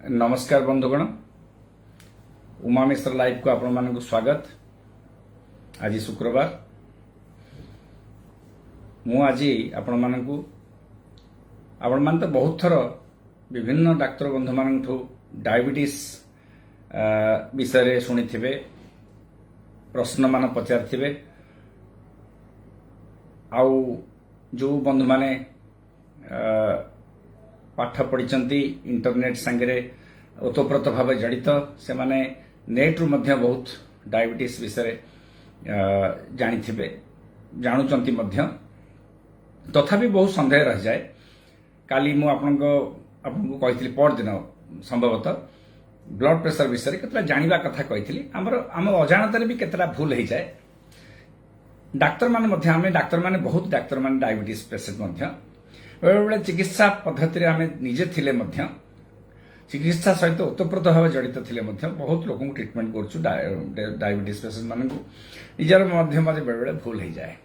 नमस्कार बंधुगण, उमा मिश्र लाइव को आपण मानक स्वागत। आज शुक्रवार मु आज आपण मानक तो बहुत थर विभिन्न डाक्तर बंधु मान डायबिटीज विषय शुणी थे, प्रश्न मान पचारि आउ जो बंधु माने पाठ पढ़ी इंटरनेट सांगे ओतप्रोत भाव जड़ित से माने नेट रु मध्य बहुत डायबिटीज विषय जानी थे जानुचंती मध्य तथापि बहुत संदेह रह जाए। काली मु आपनको कही परदिन संभवतः ब्लड प्रेशर विषय केतला जानिबा कथा कही आम अजाणत भी केतला भूल हो जाए। डाक्तर माने बहुत डाक्तर माने डायबिटीज पेशेंट मध्य बेले चिकित्सा पद्धति आम निजे थिले मध्य चिकित्सा सहित ओतप्रोत भाव जड़ित थिले मध्य बहुत लोक ट्रिटमेंट करूँ डायबिटीज पेशेंट मान निजर मध्य बेले बेले भूल हो जाए।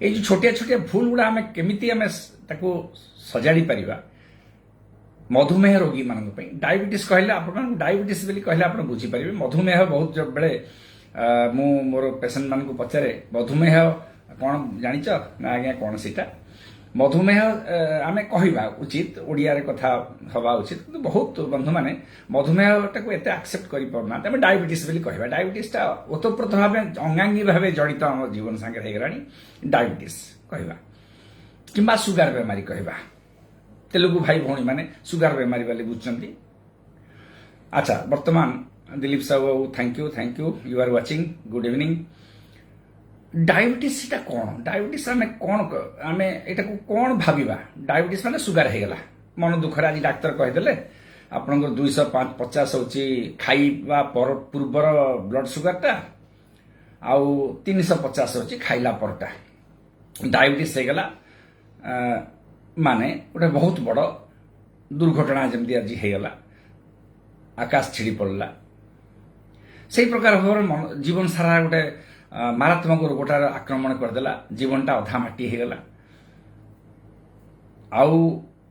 ये जो छोटिया छोटिया भूल गुड़ा आम केमिति आम ताको सजाड़ी परिबा। मधुमेह रोगी मान डायबिटीज कहले आप डायबिटीज बोली कहले आप बुझीपारे। मधुमेह बहुत बेले मु मोर पेशेंट मान पचारे मधुमेह कौन जानिच ना आज्ञा कौन सीटा मधुमेह आम कहवा उचित ओडिया रे कथा हवा उचित किंतु बहुत बंधु माने मधुमेह टाको एते एक्सेप्ट करि परना तमे डायबिटीज बोली कहवा। डायबिटीज टा ओतप्रोत भाव अंगांगी भाव जड़ित आम जीवन संगे हो गलानी डायबिटीज कहवा किंबा सुगार बेमारी कहवा। तेलुगु भाई भौणी माने सुगार बेमारी वाले बुझचंती। अच्छा वर्तमान Dilip Sahu thank you you are watching good evening. Diabetes सीटा कौन डायबिटीज आम कौन आम एटा को कौन भाविबा। डायबिटीज माने सुगार हो गला मन दुखर आज डाक्तर कहीदेले आपनकर 250 होची खाइबा पूर्वर ब्लड सुगार टा आउ 350 होची खाइला परटा डायबिटीज हो गला माने गोटे बहुत बड़ दुर्घटना जमती आज हो गला आकाश छिड़ी पड़ला से प्रकार भाव जीवन सारा गोटे मारात्मक रोगटार आक्रमण करदेला जीवनटा अधा माटी हो गला।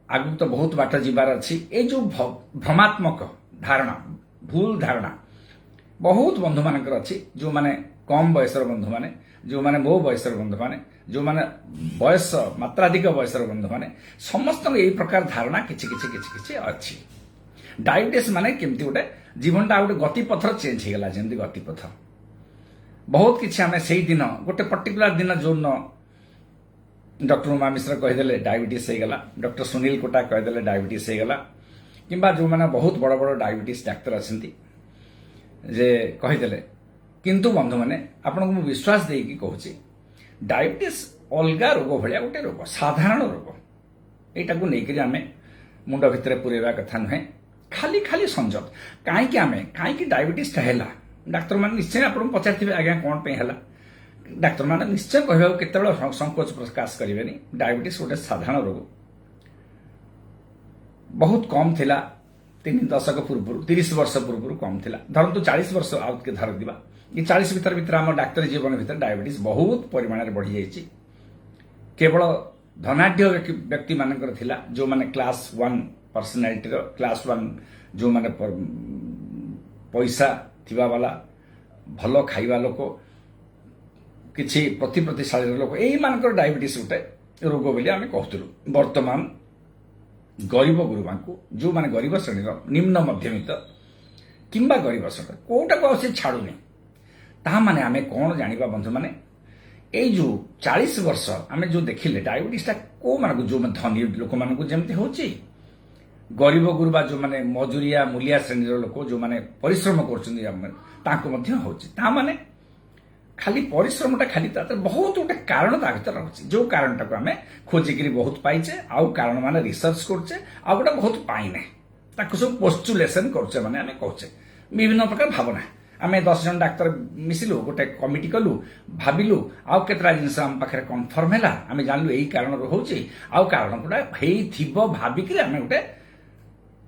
आगु तो बहुत बाट जीवार अच्छी। ये जो भ्रमात्मक धारणा भूल धारणा बहुत बंधु मानकर अच्छी जो माने कम बयसर बंधु माने जो माने मो बयसर बंधु माने जो माने बयस मात्राधिक बयसर बंधु माने समस्त यही प्रकार धारणा किछि अच्छी। डायबिटीज माने केमती गोटे जीवनटा गोटे गतिपथर चेंज हो गला जेमती गतिपथ बहुत किसी आम से दिन गोटे पर्टिकुलर दिन जो डॉक्टर उमा मिश्र कहीदेले डायबिटीज हो गला, डॉक्टर सुनील कोटा कहीदेले डायबिटीज हो गला किंबा जो मैंने बहुत बड़ बड़ डायबिटीज डाक्तर अच्छी जे कहीदेले। किंतु बंधु मैंने आपन को विश्वास देकी कहूँ डायबिटीज अलगा रोग भाया गोटे रोग साधारण रोग यटा को लेकर आम मुंड भितर पुरेवा कथा नुहे खाली खाली संजत कहीं डायबिटीज है डाक्तर मान निश्चय आपको पचारि आज्ञा कौन पे है डाक्तर मान निश्चय कहवा केत संकोच प्रकाश करेंगे। डायबिटीज गोटे साधारण रोग बहुत कम थिला 3 दशक पूर्व 30 वर्ष पूर्व कम थिला धरतु 40 वर्ष आउट के धर दिबा ये 40 भीतर आम डाक्तर जीवन भीतर डायबिटीज बहुत परिमाण बढ़ी जाइए। केवल धनाढ़ व्यक्ति मानकर थिला जो माने क्लास 1 पर्सनालिटी क्लास 1 जो माने पैसा थिबा वाला भल खाइबा लोक किछि प्रतिशाली लोक यही मानकर डायबिटीज गोटे रोग बोली आम कहूँ। वर्तमान गरीब गुरुबा को जो माने गरीब श्रेणी निम्न मध्यमित किंबा गरीब श्रेणी कोटा को से छाड़ुनी ता माने आमे कौन जानिबा बंधु माने ए जो 40 वर्ष आम जो देखिले डायबिटीज को मान जो धनी लोक मान जमती होची गरीब गुरुबा जो माने मजुरिया मूलिया श्रेणी लोक जो माने परिश्रम कर माने खाली परिश्रमटा खाली बहुत गोटे कारण भर रही जो कारण टाक आम खोजिकी बहुत पाइचे आउ कारण माने रिसर्च करचे आ गोटे बहुत पाइने सब पोस्टुलेसन करचे माने आम कहचे विभिन्न प्रकार भावना आम 10 जन डाक्तर मिसिलु गोटे कमिटी कलु भाविलु आउ केतरा जिनस आम पाखे कन्फर्म है आम जानलु यही कारण रोचे आउ कारण गुड़ा भाविक आम गोटे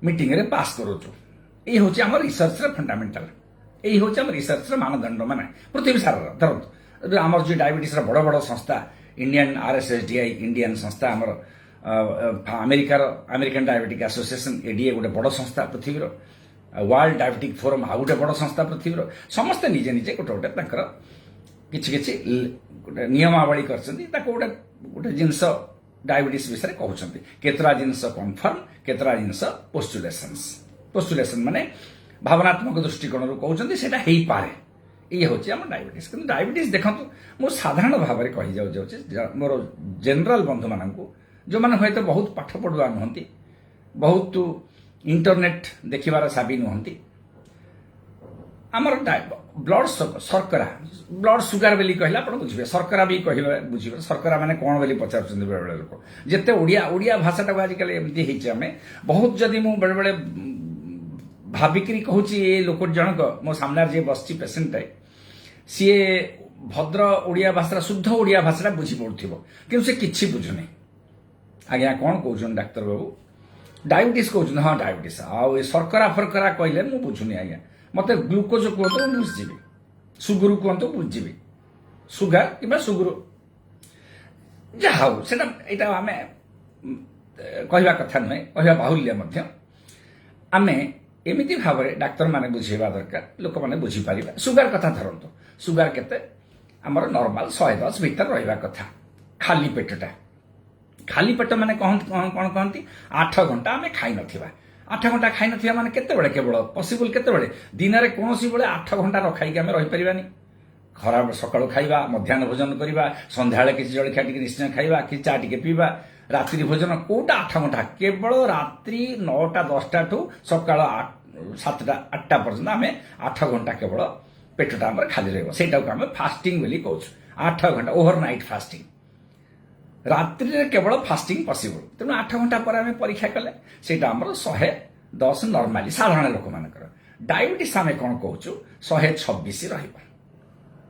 मीटिंग रे पास करूचु। ये हूँ आम रिसर्च फंडामेंटाल यही हूँ आम रिसर्च मानदंड माने पृथ्वी सारा धरत आम जो डायबिटीज बड़ बड़ संस्था इंडियन RSSDI इंडियन संस्था आमर अमेरिकन डायबेटिक एसोसिएशन एडीए गोटे बड़ संस्था पृथ्वीर वर्ल्ड डायबेटिक फोरम आउ गोटे बड़ संस्था पृथ्वीर समस्ते निजे निजे गोटे गोटे तांकर किछि किछि गोटे नियमावली करछन्ती ताको गोटे गोटे जिंस डायबिटीज विषय कहउछन्ती केतरा जिंस कन्फर्म केतरा जिंस पोस्टुलेशन माने भावनात्मक दृष्टिकोण रू कहउछन्ती सेटा हेई पारे ये होची हम डायबिटीज किंतु डायबिटीज देखंतु मो साधारण भाव में कहि जाउ मोर जनरल बंधु माननकु जो माने होय बहुत पाठ पढुआ नहंती बहुत इंटरनेट देखिबार साबी नहंती हमर ब्लड सुगर बेली कहला आपण बुझिबे शर्करा भी कहले बुझिबे शर्करा माने कोन बेली पचारछन बेले बेले लोक जेते ओडिया भाषाटा आज काल एमती हिच हमें बहुत जदी मु बेले बेले भाबिकरी कहूची ए लोक जनक मो सामने जे बसची पेशेंट है सी भद्र ओडिया भाषा शुद्ध ओडिया भाषा बुझी पड़ुथिबो किंतु से किछि बुझुनी आज्ञा कोन कहउछन डाक्टर बाबू डायबिटीज कहउछन हां डायबिटीज आ शर्करा फरकरा कहले मु बुझुनी आज्ञा मते ग्लूकोज कहतो बुझिबी सुगुरु कहतो बुझिबी सुगर किबा सुगुरु जाहाउ सेटा एटा हमें कहवा कथा नहीं कहवा बाहुल्य मध्य आमे एमिति भाव में डाक्तर माने बुझेबा दरकार लोक माने बुझी पारिबा सुगर कथा धरंतो सुगर केते हमर नॉर्मल 110 भीतर रहबा कथा खाली पेट माने कोन कहंती 8 घंटा हमें खाई नथिबा 8 घंटा खाई नथिबा माने केते बेले केवल पॉसिबल केते बेले दिन रे कोनोसी बेले 8 घंटा न खाई के हमें रहि परिबानी खराब सकाळ खाइबा मध्याह्न भोजन करिबा संध्याळे किछि जळखिया टिके निश्चय खाइबा कि चा टिके पीबा रात्रि भोजन कोटा 8 घंटा केवल रात्रि 9टा 10टा ठू सकाळ 7टा 8टा पर्यंत हमें 8 घंटा केवल पेटटा हमर खाली रहबो सेटा को हमें फास्टिंग बोली कहउछ 8 घंटा ओवरनाइट फास्टिंग रात्रि रे केवल फास्टिंग पॉसिबल तेनु 8 घंटा पर हमें परीक्षा कले सेटा हमर 110 नॉर्मली साधारण लोक मानकर डायबिटीज हमें कोन कहउछ 126 रहबो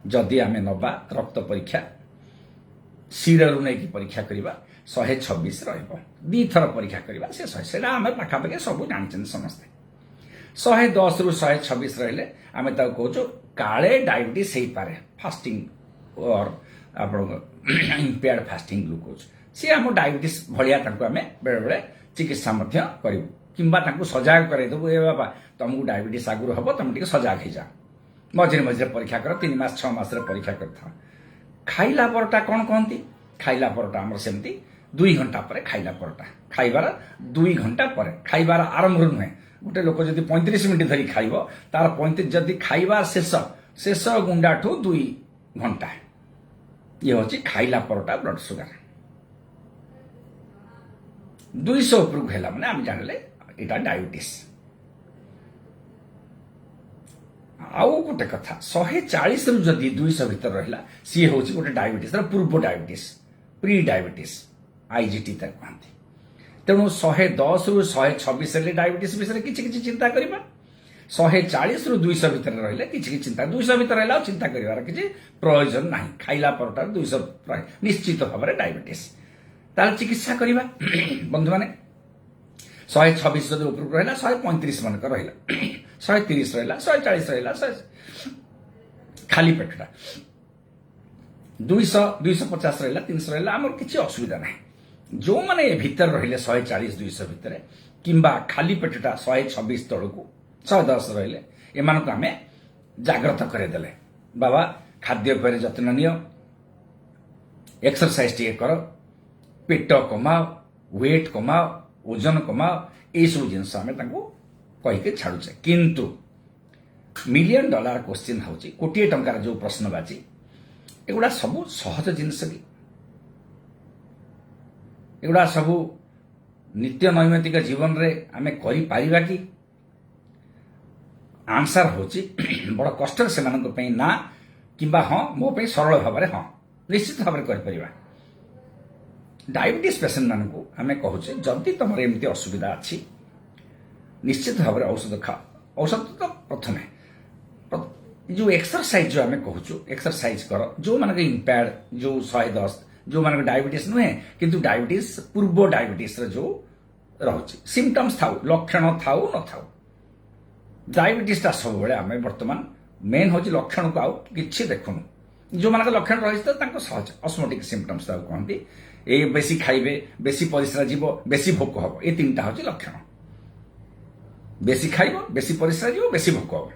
जदि आमे नबा रक्त परीक्षा सिररु नै की परीक्षा करिबा 126 रहबो दी थर परीक्षा करिबा से 100 सेटा हमें पाखा पाखे सब जानछन समस्त 110 रु 126 रहले आमे ता कहउछो काळे डायबिटीज हेई पारे फास्टिंग और आपण इम्पेयर्ड फास्टिंग ग्लूकोज से हम डायबिटीज भलिया ताको आमे बेले बेले चिकित्सा मध्य करिवु किंबा ताको सजाग करे दबु ए बाबा तुमको डायबिटीज आगुर हबो तुम टिके सजाग हे जा मझे मझे परीक्षा कर 3 मास 6 मास रे परीक्षा करथा खाइला परटा कोन कहंती खाइला परटा हमर सेमती 2 घंटा पर खाइला परटा खाइबार 2 घंटा पर खाइबार आरंभ नुहे गोटे लोक जदि 35 मिनिट धरी खाइबो तार 35 जदि खाइबा शेष गुंडा ठू 2 घंटा ये होची खाइला परटा ब्लड सुगर 200 ऊपर हेला माने हम जानले एटा डायबिटीज आउ गोटे कथा 140 रु जदि 200 भीतर रहला सी होची गोटे डायबिटीज पूर्व डायबिटीज प्री डायबिटीज आईजीटी तक कहते तेणु 110 रु 126 रे डायबिटीज विषय किछि किछि चिंता करिबा 140 रु 200 भीतर रहले किछि किछि चिंता 200 भीतर रहला चिंता करिवार किछि प्रयोजन नाही खाइला परटा 200 निश्चित भाव में डायबिटीज तार चिकित्सा करिबा बंधु माने 126 जदि ऊपर रहला 135 मन कर रहला 130 रहला 140 रहला खाली पेटटा 200 250 रहला 300 रहला हमर किछि असुविधा नाही जो माने भीतर रहले 140 200 भीतर किंबा खाली पेटटा 126 तळकू 110 रहले एमान को हमें जागृत करे देले बाबा खाद्य पर जत्न नियो एक्सरसाइज टिके करो पेट कमाओ वेट कमाओ ओजन कमाओ ए सब जिनस हमें तांको कहि के छाडुचे किंतु $1 मिलियन क्वेश्चन होची कोटी टंकार जो प्रश्न बाजी एगुडा सब सहज जिनस की एगुडा सब नित्य नैमित्तिक जीवन रे आमे करि पारिबा की आंसर होची बड़ कष्ट से मानक पे ना किंबा हां मो पे सरल भाव में हां निश्चित भाव में कर परिबा डायबिटीज पेशेंट मानकु आमे कहूचे जदि तमर एमती असुविधा अछि निश्चित भाव में औषध खा औषध तो प्रथमे जो एक्सरसाइज जो आमे कहूचु एक्सरसाइज कर जो मानक इम्पेयर्ड जो 110 जो मानक डायबिटीज नुहे किंतु डायबिटीज पूर्व डायबिटीज रे जो रहउची सिम्पटम्स थाउ लक्षण थाउ न थाउ डायबिटीज ता सब बेले आमे वर्तमान मेन होची लक्षण को आउ किछि देखुनु जो मानक लक्षण रहिस त तांको सहज ऑस्मोटिक सिम्पटम्स ता कहंती ए बेसी खाइबे, बेसी परिश्रा जीव, बेसी भोक हम, ये तीन टा हूँ लक्षण। बेसी खाइब, बेसी परिश्रा जीव, बेसी भोक हम।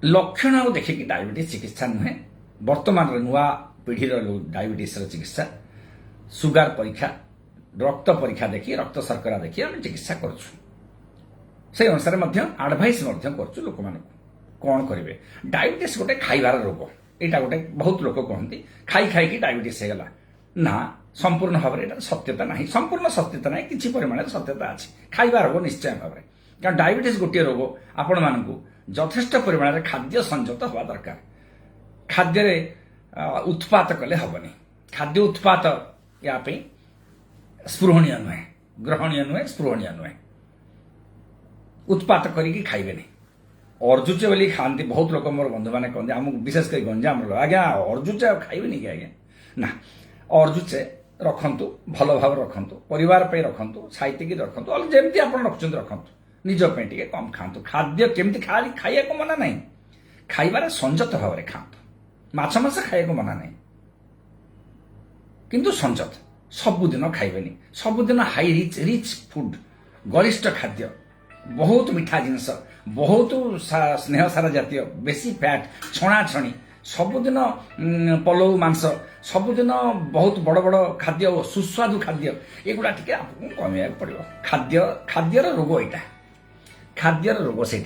लक्षण आ देखिए डायबिटीज चिकित्सा नुहे। वर्तमान नुआ पीढ़ीर डायबिटीज चिकित्सा सुगार परीक्षा, रक्त परीक्षा देखिए, रक्त शर्करा देखिए आम चिकित्सा करुछु। से अनुसार आडभाइस करुछु लोक मान कौन करेंगे। डायबिटीज गोटे खाइबार रोग, यहाँ गोटे बहुत लोक कहते खाई खाई डायबिटीज होगा ना, संपूर्ण भाव में सत्यता ना, संपूर्ण सत्यता ना, किसी परिमाण सत्यता अच्छी। खाइबा रोग निश्चय भाव में, कारण डायबिटीज गोटे रोग आपण मानू यथेष्ट परिमाण में खाद्य संयत हवा दरकार। खाद्य उत्पात कले हेनी, खाद्य उत्पात या स्पृहणीय नुहे, ग्रहणीय नुहे, स्पृहणीय नुहे। उत्पात करी खाइबेनी। अर्जुचे बोली खाती बहुत लोक मोर बंधु मैंने कहते आम विशेषकर गंजाम आज्ञा अर्जुचे खाइबेनी कि आज्ञा ना, अर्जुचे रखु भल भाव रखु, परिवार पे रखु, साइतिक रखु, जमी आप रखुच्च रखु, निजपाई टे कम खातु। खाद्य केमती खाइया को मना नहीं, खाइबार संयत भाव में खातु। माछ मांस खाइया मना नहीं, किंतु संयत सबुदिन खाइबेनी। सबुदिन हाई रिच रिच फुड, गरिष्ठ खाद्य, बहुत मीठा जिनस, बहुत स्नेह सारा जातीय, बेसी फैट, छणा छणी, सबुदिन पलौ मांस, सबुदिन बहुत बड़ बड़ खाद्य, सुस्वादु खाद्य, एगुड़ा टिके आपको कमेया पड़ो। खाद्य खाद्यर रोग यहाँ, खाद्यर रोग से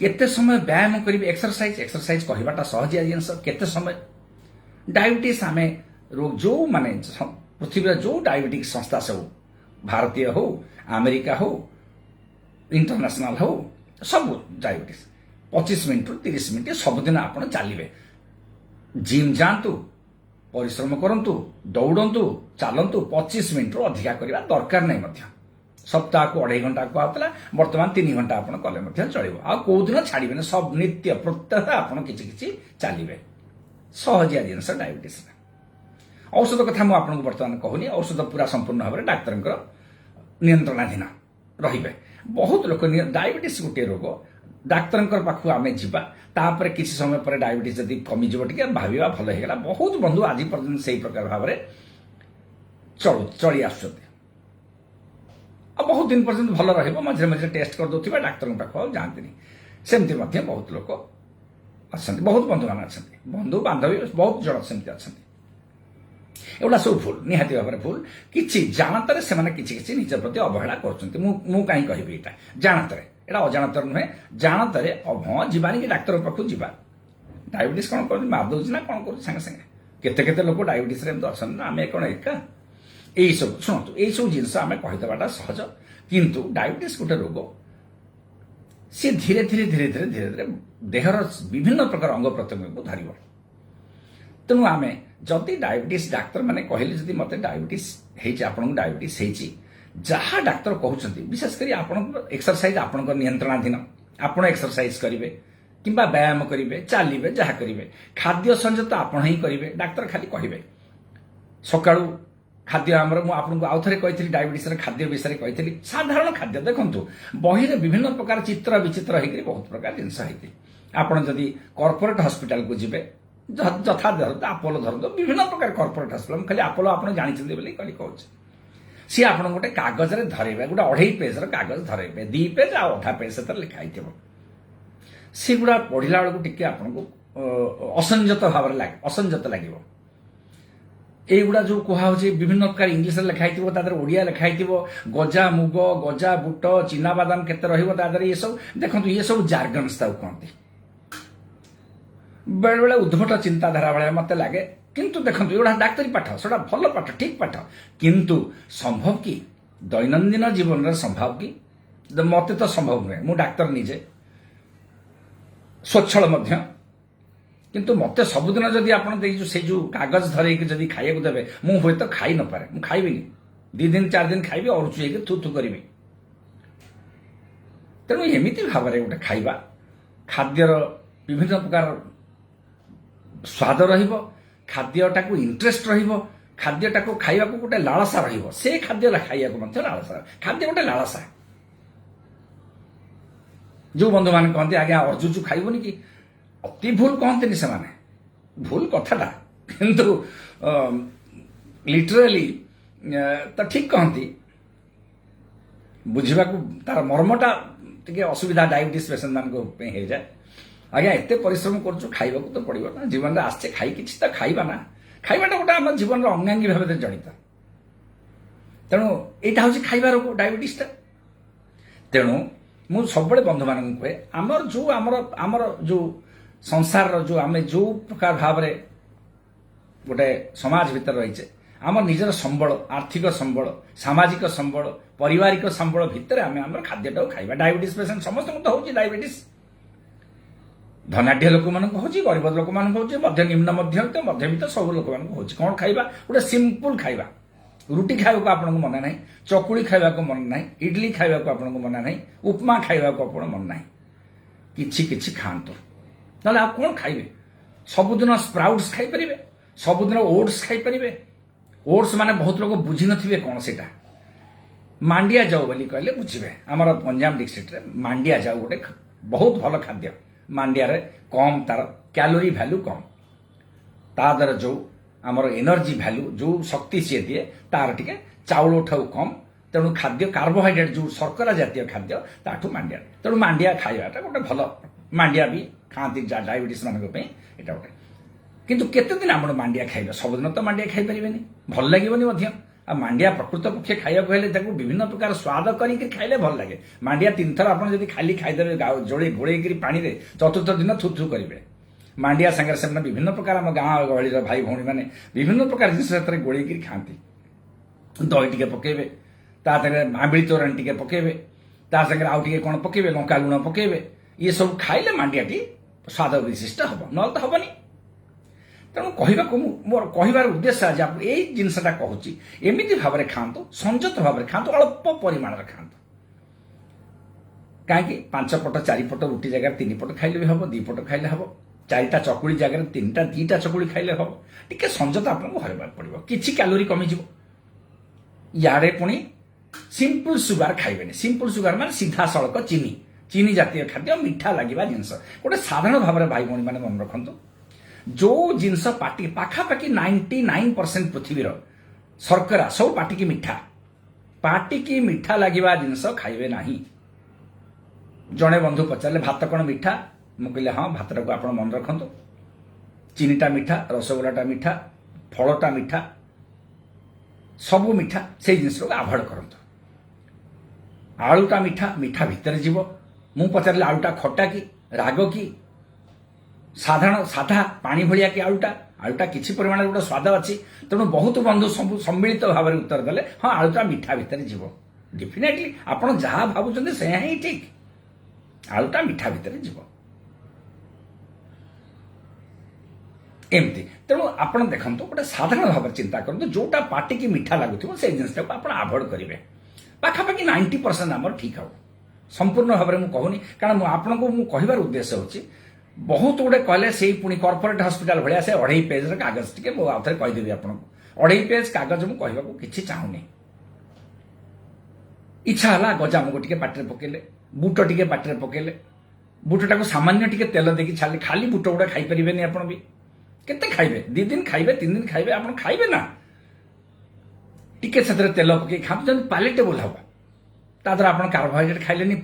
केते समय व्यायाम करेंगे, एक्सरसाइज एक्सरसाइज कहवाटा सहजिया जिनस। केते समय डायबिटीज आम रोग जो माने पृथ्वी जो डायबिटिक संस्था सब, भारतीय हो, अमेरिका हो, इंटरनेशनल हो, सब डायबिटीज 25 मिनट 30 मिनट सबुदिन आप चलिए। जिम जातु, परिश्रम करंतु, दौड़ंतु, चलतु, 25 मिनट रु अधिका करवा दरकार नहीं। सप्ताह को 2.5 घंटा कहला, बर्तमान 3 घंटा आप कले चलो। आ कौ दिन छाड़े, सब नित्य प्रत्यह आप कि चलिए। सहजिया जिनस डायबिटीज। औषध कथा मुझे बर्तमान कहूनी, औषध पूरा संपूर्ण भाव में डाक्तर नियंत्रणाधीन रे। बहुत लोक डायबिटीज गोटे रोग, डाक्तर पाखु आम जा, किसी समय पर डायबिटीज जब कमिज भाविया भल होगा। बहुत बंधु आज पर्यटन से प्रकार भाव में चली आस, बहुत दिन पर्यटन भल रहा। मझे मझे टेस्ट कर दौर डाक्तर पाखु जाती सेमती बहुत लोक अच्छा, बहुत बंधु मान अच्छा, बंधु बांधवी बहुत जन सेमती अच्छा। एगुड़ा सब भूल, निहाती भाव में भूल। किसी जानतर से निज प्रति अवहेला कर कहीं कहबी यहाँ जानतर, यहाँ अजाणतर नुहे, जानतर हाँ जीवानी कि डाक्तर पाखु जा। डायबिटीज कौन कर मारदे ना कौन कर सागे सागे केते केते लोक डायबिटीज अच्छा ना, आम कौन एका यही सब शुणु। यही सब जिनस आम कहीदेवाटा सहज, किंतु डायबिटीज गोटे रोग सी धीरे धीरे धीरे धीरे धीरे धीरे देहर विभिन्न प्रकार अंग प्रत्यंग को धर। तेणु आम जदि डायबिटीज डाक्तर मैंने कहले जदि मत डायबिटीज आपन डायबिटीज जहाँ डाक्तर कहते, विशेषकर आप एक्सरसाइज आपण नियंत्रणाधीन, आप एक्सरसाइज करेंगे कि व्यायाम करेंगे, चलिए, जहाँ करेंगे खाद्य संयत आपण ही करेंगे। डाक्तर खाली कहे सका खाद्य आमर मुझे आउ थे कही डायबिटीज खाद्य विषय कही साधारण खाद्य देखु बही में विभिन्न प्रकार चित्र विचित्र होकर बहुत प्रकार जिनस होती। आपड़ जदि कॉर्पोरेट हॉस्पिटल को जी यथा धरतु आपोलो धरतु, विभिन्न प्रकार कॉर्पोरेट हॉस्पिटल, खाली आपोलो आप जानते कहली कहूँ सी आप गोटे कागज धरेबे, गोटे 2.5 पेज कागज धरेबे, 2 पेज आधा पेज से लिखाई सी गुड़ा पढ़ला बेलू टी आपको असंजत भाव में असंजत लगे। एगुड़ा जो कहुचे विभिन्न प्रकार इंग्लीश लिखाई ओडिया लिखाई गजा मुग, गजा बुट, चिना बादाम केते रही ये सब देखो, ये सब जार्गन्स कहते। बेले बेले उद्भट चिंताधारा भाया मत लगे, किंतु देखो ये डाक्तरी पाठ, सेटा भल पाठ, ठीक पाठ, किंतु संभव कि दैनंदिन जीवन में संभव कि मत तो संभव नुहे। मु डाक्तर निजे स्वच्छल मध्य, किंतु मत सबुदिन जदि आप से जो कागज धरे जदि खाइबा देवे मु हे तो खाई न पारे, मु खाइबिनी, 2 दिन 4 दिन खाइबी, अरुचि थू थू करी। तेणु एमती भाव में गोटे खाइबा खाद्यर विभिन्न प्रकार स्वाद रहिबो, खाद्यटा को इंटरेस्ट रहिबो, खाद्यटा को खाइबा को गोटे लालसा रहिबो, से खाद्य खाइबा को मध्य लालसा, खाद्य गोटे लालसा। जो बंधु मान कहते आज्ञा अर्जुचु खाइबनी कि ଅତି ଭୁଲ କହନ୍ତିନି ସେମାନେ, ଭୁଲ କଥାଟା କିନ୍ତୁ ଲିଟରାଲି ତ ଠିକ କହନ୍ତି, ବୁଝିବାକୁ ତାର ମର୍ମଟା ଟିକେ ଅସୁବିଧା ଡାଇବେଟିସ୍ ପେସେଣ୍ଟ ମାନଙ୍କ ପାଇଁ ହେଇଯାଏ। ଆଜ୍ଞା ଏତେ ପରିଶ୍ରମ କରୁଛୁ ଖାଇବାକୁ ତ ପଡିବ ନା, ଜୀବନରେ ଆସିছে ଖାଇ କିଛି ତ ଖାଇବା ନା, ଖାଇବାଟା ଗୋଟେ ଆମ ଜୀବନର ଅଙ୍ଗାଙ୍ଗୀ ଭାବରେ ଜଡ଼ିତ। ତେଣୁ ଏଇଟା ହଉଛି ଖାଇବା ରୋଗ ଡାଇବେଟିସଟା। ତେଣୁ ମୁଁ ସବୁବେଳେ ବନ୍ଧୁମାନଙ୍କୁ କୁହେ ଆମର ଯୋଉ ସଂସାରର ଯୋଉ ଆମେ ଯୋଉ ପ୍ରକାର ଭାବରେ ଗୋଟେ ସମାଜ ଭିତରେ ରହିଛେ, ଆମର ନିଜର ସମ୍ବଳ, ଆର୍ଥିକ ସମ୍ବଳ, ସାମାଜିକ ସମ୍ବଳ, ପାରିବାରିକ ସମ୍ବଳ ଭିତରେ ଆମେ ଆମର ଖାଦ୍ୟଟାକୁ ଖାଇବା। ଡାଇବେଟିସ୍ ପେସେଣ୍ଟ ସମସ୍ତଙ୍କୁ ତ ହଉଛି ଡାଇବେଟିସ୍, ଧନାଢ୍ୟ ଲୋକମାନଙ୍କୁ ହଉଛି, ଗରିବ ଲୋକମାନଙ୍କୁ ହଉଛି, ନିମ୍ନ ମଧ୍ୟବିତ୍ତ ସବୁ ଲୋକମାନଙ୍କୁ ହଉଛି। କ'ଣ ଖାଇବା? ଗୋଟେ ସିମ୍ପଲ ଖାଇବା। ରୁଟି ଖାଇବାକୁ ଆପଣଙ୍କୁ ମନା ନାହିଁ, ଚକୁଳି ଖାଇବାକୁ ମନା ନାହିଁ, ଇଡଲି ଖାଇବାକୁ ଆପଣଙ୍କୁ ମନା ନାହିଁ, ଉପମା ଖାଇବାକୁ ଆପଣ ମନା ନାହିଁ, କିଛି କିଛି ଖାଆନ୍ତୁ। ନହେଲେ ଆଉ କ'ଣ ଖାଇବେ? ସବୁଦିନ ସ୍ପ୍ରାଉଟ୍ସ ଖାଇପାରିବେ, ସବୁଦିନ ଓଟ୍ସ ଖାଇପାରିବେ। ଓଟ୍ସ ମାନେ ବହୁତ ଲୋକ ବୁଝିନଥିବେ କ'ଣ ସେଇଟା। ମାଣ୍ଡିଆ ଯାଉ ବୋଲି କହିଲେ ବୁଝିବେ। ଆମର ଗଞ୍ଜାମ ଡିଷ୍ଟ୍ରିକ୍ଟରେ ମାଣ୍ଡିଆ ଯାଉ ଗୋଟେ ବହୁତ ଭଲ ଖାଦ୍ୟ। ମାଣ୍ଡିଆରେ କମ୍ ତାର କ୍ୟାଲୋରି ଭ୍ୟାଲୁ କମ୍, ତା ଦ୍ୱାରା ଯୋଉ ଆମର ଏନର୍ଜି ଭ୍ୟାଲୁ ଯୋଉ ଶକ୍ତି ସିଏ ଦିଏ ତାର ଟିକେ ଚାଉଳ ଠାରୁ କମ୍। ତେଣୁ ଖାଦ୍ୟ କାର୍ବୋହାଇଡ୍ରେଟ୍ ଯୋଉ ଶର୍କରା ଜାତୀୟ ଖାଦ୍ୟ ତାଠୁ ମାଣ୍ଡିଆ। ତେଣୁ ମାଣ୍ଡିଆ ଖାଇବାଟା ଗୋଟେ ଭଲ, ମାଣ୍ଡିଆ ବି ଖାଆନ୍ତି ଡାଇବେଟିସ୍ ମାନଙ୍କ ପାଇଁ ଏଇଟା ଗୋଟେ। କିନ୍ତୁ କେତେ ଦିନ ଆପଣ ମାଣ୍ଡିଆ ଖାଇବେ? ସବୁଦିନ ତ ମାଣ୍ଡିଆ ଖାଇପାରିବେନି, ଭଲ ଲାଗିବନି ମଧ୍ୟ। ଆଉ ମାଣ୍ଡିଆ ପ୍ରକୃତ ପକ୍ଷେ ଖାଇବାକୁ ହେଲେ ତାକୁ ବିଭିନ୍ନ ପ୍ରକାର ସ୍ୱାଦ କରିକି ଖାଇଲେ ଭଲ ଲାଗେ। ମାଣ୍ଡିଆ 3 ଥର ଆପଣ ଯଦି ଖାଲି ଖାଇଦେବେ ଗୋଳେଇକିରି ପାଣିରେ, ଚତୁର୍ଥ ଦିନ ଥୁ କରିବେ। ମାଣ୍ଡିଆ ସାଙ୍ଗରେ ସେମାନେ ବିଭିନ୍ନ ପ୍ରକାର ଆମ ଗାଁ ଗହଳିର ଭାଇ ଭଉଣୀ ମାନେ ବିଭିନ୍ନ ପ୍ରକାର ଜିନିଷ ସେଥିରେ ଗୋଳେଇକିରି ଖାଆନ୍ତି। ଦହି ଟିକେ ପକେଇବେ, ତା ସାଙ୍ଗରେ ଆମ୍ବିଳି ତୋରାଣି ଟିକେ ପକେଇବେ, ତା ସାଙ୍ଗରେ ଆଉ ଟିକେ କ'ଣ ପକେଇବେ, ଲଙ୍କା ଲୁଣ ପକେଇବେ। ଇଏ ସବୁ ଖାଇଲେ ମାଣ୍ଡିଆଟି ସ୍ୱାଦ ବିଶିଷ୍ଟ ହବ, ନହେଲେ ତ ହବନି। ତେଣୁ କହିବାକୁ ମୋର କହିବାର ଉଦ୍ଦେଶ୍ୟ ଆଜି ଏଇ ଜିନିଷଟା କହୁଛି, ଏମିତି ଭାବରେ ଖାଆନ୍ତୁ, ସଂଯତ ଭାବରେ ଖାଆନ୍ତୁ, ଅଳ୍ପ ପରିମାଣରେ ଖାଆନ୍ତୁ। କାହିଁକି 5 ପଟ 4 ପଟ ରୁଟି ଜାଗାରେ 3 ପଟ ଖାଇଲେ ବି ହବ, 2 ପଟ ଖାଇଲେ ହବ, 4ଟା ଚକୁଳି ଜାଗାରେ 2ଟା ଚକୁଳି ଖାଇଲେ ହବ। ଟିକେ ସଂଯତ ଆପଣଙ୍କୁ ହରେଇବାକୁ ପଡିବ, କିଛି କ୍ୟାଲୋରି କମିଯିବ। ୟାଡେ ପୁଣି ସିମ୍ପଲ ସୁଗାର ଖାଇବେନି। ସିମ୍ପଲ ସୁଗାର ମାନେ ସିଧାସଳଖ ଚିନି ଜାତୀୟ ଖାଦ୍ୟ, ମିଠା ଲାଗିବା ଜିନିଷ। ଗୋଟେ ସାଧାରଣ ଭାବରେ ଭାଇ ଭଉଣୀ ମାନେ ମନେ ରଖନ୍ତୁ, ଯୋଉ ଜିନିଷ ପାଖାପାଖି 99% ପୃଥିବୀର ଶର୍କରା ସବୁ ପାଟିକି ମିଠା ଲାଗିବା ଜିନିଷ ଖାଇବେ ନାହିଁ। ଜଣେ ବନ୍ଧୁ ପଚାରିଲେ ଭାତ କ'ଣ ମିଠା? ମୁଁ କହିଲେ ହଁ, ଭାତଟାକୁ ଆପଣ ମନେ ରଖନ୍ତୁ, ଚିନିଟା ମିଠା, ରସଗୋଲାଟା ମିଠା, ଫଳଟା ମିଠା, ସବୁ ମିଠା, ସେଇ ଜିନିଷଟାକୁ ଆଭଏଡ୍ କରନ୍ତୁ। ଆଳୁଟା ମିଠା ଭିତରେ ଯିବ। ମୁଁ ପଚାରିଲି ଆଳୁଟା ଖଟା କି ରାଗ କି ସାଧା ପାଣି ଭଳିଆ କି ଆଳୁଟା କିଛି ପରିମାଣରେ ଗୋଟେ ସ୍ୱାଦ ଅଛି। ତେଣୁ ବହୁତ ବନ୍ଧୁ ସବୁ ସମ୍ମିଳିତ ଭାବରେ ଉତ୍ତର ଦେଲେ ହଁ, ଆଳୁଟା ମିଠା ଭିତରେ ଯିବ। ଡେଫିନେଟଲି ଆପଣ ଯାହା ଭାବୁଛନ୍ତି ସେୟା ହିଁ ଠିକ, ଆଳୁଟା ମିଠା ଭିତରେ ଯିବ ଏମିତି। ତେଣୁ ଆପଣ ଦେଖନ୍ତୁ, ଗୋଟେ ସାଧାରଣ ଭାବରେ ଚିନ୍ତା କରନ୍ତୁ, ଯୋଉଟା ପାଟିକି ମିଠା ଲାଗୁଥିବ ସେଇ ଜିନିଷଟାକୁ ଆପଣ ଆଭଏଡ୍ କରିବେ। ପାଖାପାଖି 90% ଆମର ଠିକ ହବ। ସମ୍ପୂର୍ଣ୍ଣ ଭାବରେ ମୁଁ କହୁନି, କାରଣ ଆପଣଙ୍କୁ ମୁଁ କହିବାର ଉଦ୍ଦେଶ୍ୟ ହେଉଛି, ବହୁତ ଗୁଡେ କହିଲେ ସେଇ ପୁଣି କର୍ପୋରେଟ ହସ୍ପିଟାଲ ଭଳିଆ ସେ 2.5 ପେଜର କାଗଜ ଟିକେ ମୁଁ ଆଉ ଥରେ କହିଦେବି ଆପଣଙ୍କୁ। 2.5 ପେଜ କାଗଜ ମୁଁ କହିବାକୁ କିଛି ଚାହୁଁନି। ଇଚ୍ଛା ହେଲା ଗଜାମୁଗ ଟିକେ ପାଟିରେ ପକେଇଲେ, ବୁଟ ଟିକେ ପାଟିରେ ପକେଇଲେ, ବୁଟଟାକୁ ସାମାନ୍ୟ ଟିକେ ତେଲ ଦେଇକି ଛାଡ଼ିଲେ। ଖାଲି ବୁଟ ଗୁଡା ଖାଇପାରିବେନି ଆପଣ ବି, କେତେ ଖାଇବେ? 2 ଦିନ ଖାଇବେ, 3 ଦିନ ଖାଇବେ, ଆପଣ ଖାଇବେ ନା। ଟିକେ ସେଥିରେ ତେଲ ପକେଇ ଖାଆନ୍ତୁ, ଯେମିତି ପାଲେଟେବୁଲ ହବ। ତା ଦ୍ୱାରା ଆପଣ କାର୍ବୋହାଇଡ୍ରେଟ୍ ଖାଇଲେନି,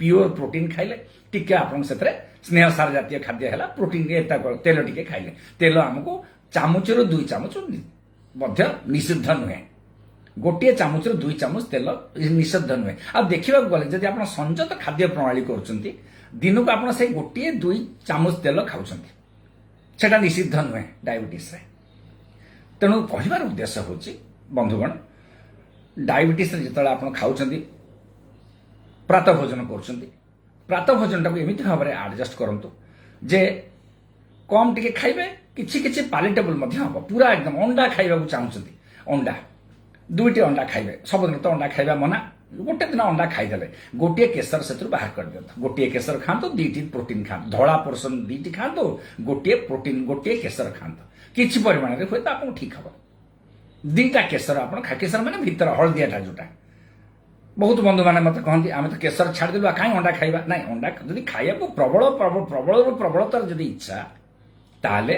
ପିଓର ପ୍ରୋଟିନ୍ ଖାଇଲେ, ଟିକେ ଆପଣଙ୍କ ସେଥିରେ ସ୍ନେହ ସାର ଜାତୀୟ ଖାଦ୍ୟ ହେଲା, ପ୍ରୋଟିନ୍ ତେଲ ଟିକେ ଖାଇଲେ। ତେଲ ଆମକୁ ଚାମଚରୁ 2 ଚାମଚ ମଧ୍ୟ ନିଷିଦ୍ଧ ନୁହେଁ। ଗୋଟିଏ ଚାମଚରୁ 2 ଚାମଚ ତେଲ ନିଷିଦ୍ଧ ନୁହେଁ। ଆଉ ଦେଖିବାକୁ ଗଲେ ଯଦି ଆପଣ ସଂଯତ ଖାଦ୍ୟ ପ୍ରଣାଳୀ କରୁଛନ୍ତି, ଦିନକୁ ଆପଣ ସେଇ 1-2 ଚାମଚ ତେଲ ଖାଉଛନ୍ତି, ସେଟା ନିଷିଦ୍ଧ ନୁହେଁ ଡାଇବେଟିସରେ। ତେଣୁ କହିବାର ଉଦ୍ଦେଶ୍ୟ ହେଉଛି ବନ୍ଧୁଗଣ, ଡାଇବେଟିସରେ ଯେତେବେଳେ ଆପଣ ଖାଉଛନ୍ତି, ପ୍ରାତଃ ଭୋଜନ କରୁଛନ୍ତି, ପ୍ରାତଃ ଭୋଜନଟାକୁ ଏମିତି ଭାବରେ ଆଡଜଷ୍ଟ କରନ୍ତୁ ଯେ କମ୍ ଟିକେ ଖାଇବେ, କିଛି ପାଲେଟେବୁଲ ମଧ୍ୟ ହବ। ପୁରା ଏକଦମ ଅଣ୍ଡା ଖାଇବାକୁ ଚାହୁଁଛନ୍ତି, ଅଣ୍ଡା 2ଟି ଅଣ୍ଡା ଖାଇବେ। ସବୁଦିନ ତ ଅଣ୍ଡା ଖାଇବା ମନା, ଗୋଟେ ଦିନ ଅଣ୍ଡା ଖାଇଦେଲେ, ଗୋଟିଏ କେଶର ସେଥିରୁ ବାହାର କରିଦିଅନ୍ତୁ। ଗୋଟିଏ କେଶର ଖାଆନ୍ତୁ, 2ଟି ପ୍ରୋଟିନ୍ ଖାଆନ୍ତୁ। ଧଳା ପୋର୍ସନ 2ଟି ଖାଆନ୍ତୁ, ଗୋଟିଏ ପ୍ରୋଟିନ୍, ଗୋଟିଏ କେଶର ଖାଆନ୍ତୁ। କିଛି ପରିମାଣରେ ହୁଏତ ଆପଣଙ୍କୁ ଠିକ ହବ। 2ଟା କେଶର ଆପଣ କେଶର ମାନେ ଭିତର ହଳଦିଆଟା ଯୋଉଟା, बहुत बंधु मैंने मत कहते आम तो केसर छाड़देलु कहीं अंडा खाइबा ना अंडा जदि खाइबा प्रबल प्रबल प्रबल प्रबलतार जदि इच्छा ताले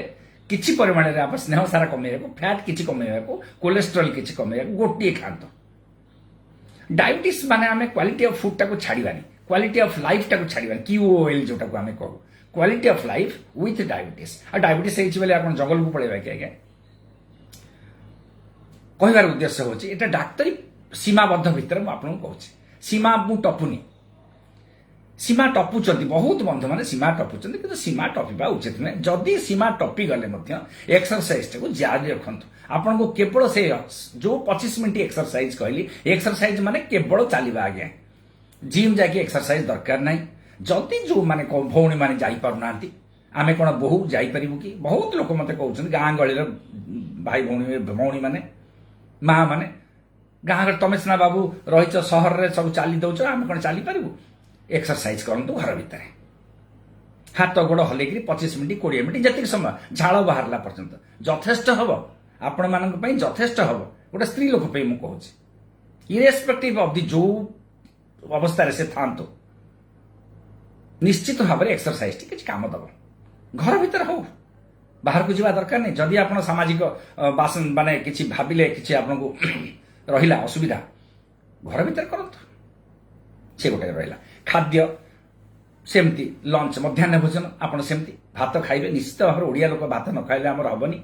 किछि परिमाण रे आप स्नेह सारा कमेयको फैट किछि कमेयको कोलेस्ट्रॉल किछि कमेयको गोटे खांतो डायबिटीज माने आमे क्वालिटी ऑफ फूड टाको छाड़ीबानी क्वालिटी ऑफ लाइफ टाको छाड़ीबानी QOL जोटा को आमे कहू quality of life with diabetes आ डायबिटीज हेछि बेले आपण जंगल को पळेबा कि आज्ञा कहबार उद्देश्य होछि एटा डाक्तरी सीमाबद्ध भितर मु आपन कहूँ सीमा मु टपुनी सीमा टपुचंती बहुत बंधु माने सीमा टपुचंती किंतु सीमा टपिबा उचित नै जदि सीमा टपी गले मध्य एक्सरसाइज को जारी रखंतु आपन को केवल से जो 25 मिनिट एक्सरसाइज कहली एक्सरसाइज माने केवल चलीबा आज्ञा जिम जाके एक्सरसाइज दरकार नै जदि जो माने भौणी माने जाई पारुनांती आमे कोन बहु जाई परिबु कि बहुत लोक मते कहउछन गां गळीर भाई भौणी माने मां माने गाँव तुम सीना बाबू रहीच सहर में सब चली दौच आम कौन चली पारू एक्सरसाइज करूँ घर भितर हाथ गोड़ हल्क 25 मिनिट 20 मिनिट जी समय झाड़ बाहर पर्यंत यथेष्ट हम आपण मान यथेष्ट हम गोटे स्त्री लोक मुझे कहूँ इरेस्पेक्टिव ऑफ दी जो अवस्था से था निश्चित भाव में एक्सरसाइज टी किसी काम दब घर भीतर हो बाहर को जावा दरकार नहीं जदि आप सामाजिक बासन माने किसी भाविले किसी आपको रहिला असुविधा घर भीतर करत से गोटे रहिला खाद्य सेमती लंच मध्याह्न भोजन आपण सेमती भात खाइबे निश्चित भाव ओडिया लोक भात न खाइले हमर हबनी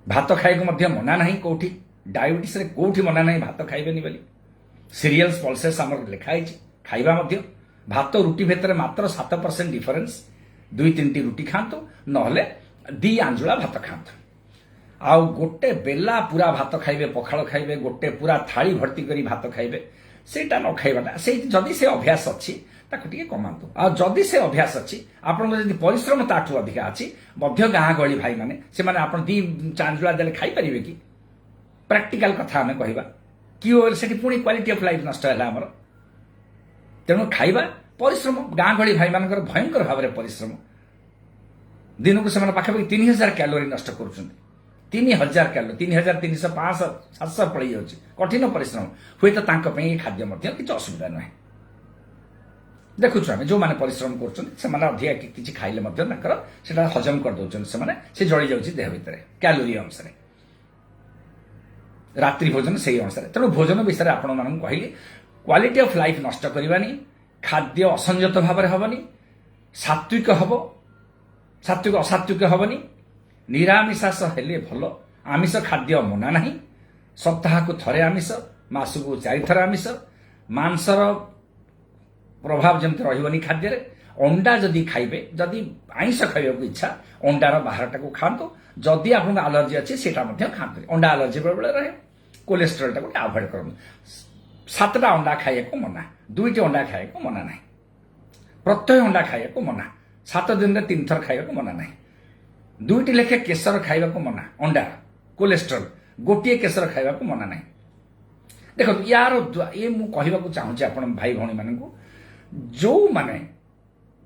भात खाइको मध्य मना नहीं कोठी डायबिटीज रे कोठी मना नहीं भात खाइबेनी बोली सीरियल्स पल्सेस हमर लिखा है खाइबा मध्य भात रुटी भितर मात्र 7% डिफरेंस 2-3 रुटी खांतो नहले 2 आंजुला भात खांतो आउ गोटे बेला पूरा भात खाइबे पखाल खाइबे गोटे पूरा थाली भर्ती करी भात खाइबे सेटा न खाइबाटा से जदि से अभ्यास अच्छी ताकू टिके कमांतु आ जदि से अभ्यास अच्छी आपन जदि परिश्रम ताठू अधिका अछि मध्य गाँ गली भाई माने से माने आपन 2 चांजुला देले खाइ परिबे कि प्रैक्टिकल कथा हमें कहबा कि ओ सेठी पुनी क्वालिटी ऑफ लाइफ नष्ट होला हमर तेणु खाइबा परिश्रम गाँ गली भाई मानकर भयंकर भाव में परिश्रम दिन को से पाखापाखि 3000 कैलोरी नष्ट करुछन्ति 3000 कैलोरी 3300 500 700 पड़ जाऊँगी कठिन परिश्रम हुए तो खाद्य किसी असुविधा नुहे देखु आम जो मैंने परिश्रम करा किसी खाइले से हजम कर दौरान से जली जाऊँगी देह भितर कैलोरी अनुसार रात्रि भोजन से अनुसार तेणु भोजन विषय आपण मान कहली क्वालिटी ऑफ लाइफ नष्ट करवानी खाद्य असंयत भाव में हेनी सात्विक हम सात्विक असात्विक हेनी निरामिषास हेले भल आमिष खाद्य मना नहीं सप्ताह को थरे आमिष मासक 4 थर आमिष मांसर प्रभाव जमती रही खाद्य अंडा जदि खाइबे जदि आइष खाइबा इच्छा अंडार बाहरटा को खातु जदि आप आलर्जी अच्छी से खातु अंडा आलर्जी बेले बेले रहे कोलेस्ट्रोल टाक आभोड कर 7टा अंडा खाइए मना 2टी अंडा खाइए मना ना प्रत्यय अंडा खाइए मना 7 दिन में 3 थर खाइए मना ना 2टी लेखे केसर खाइबा मना अंडा कोलेस्ट्रोल गोटे केसर खाइबा मना ना देखो यार ये मु कहबा चाहूँगी आपण भाई भौणी मान जो माने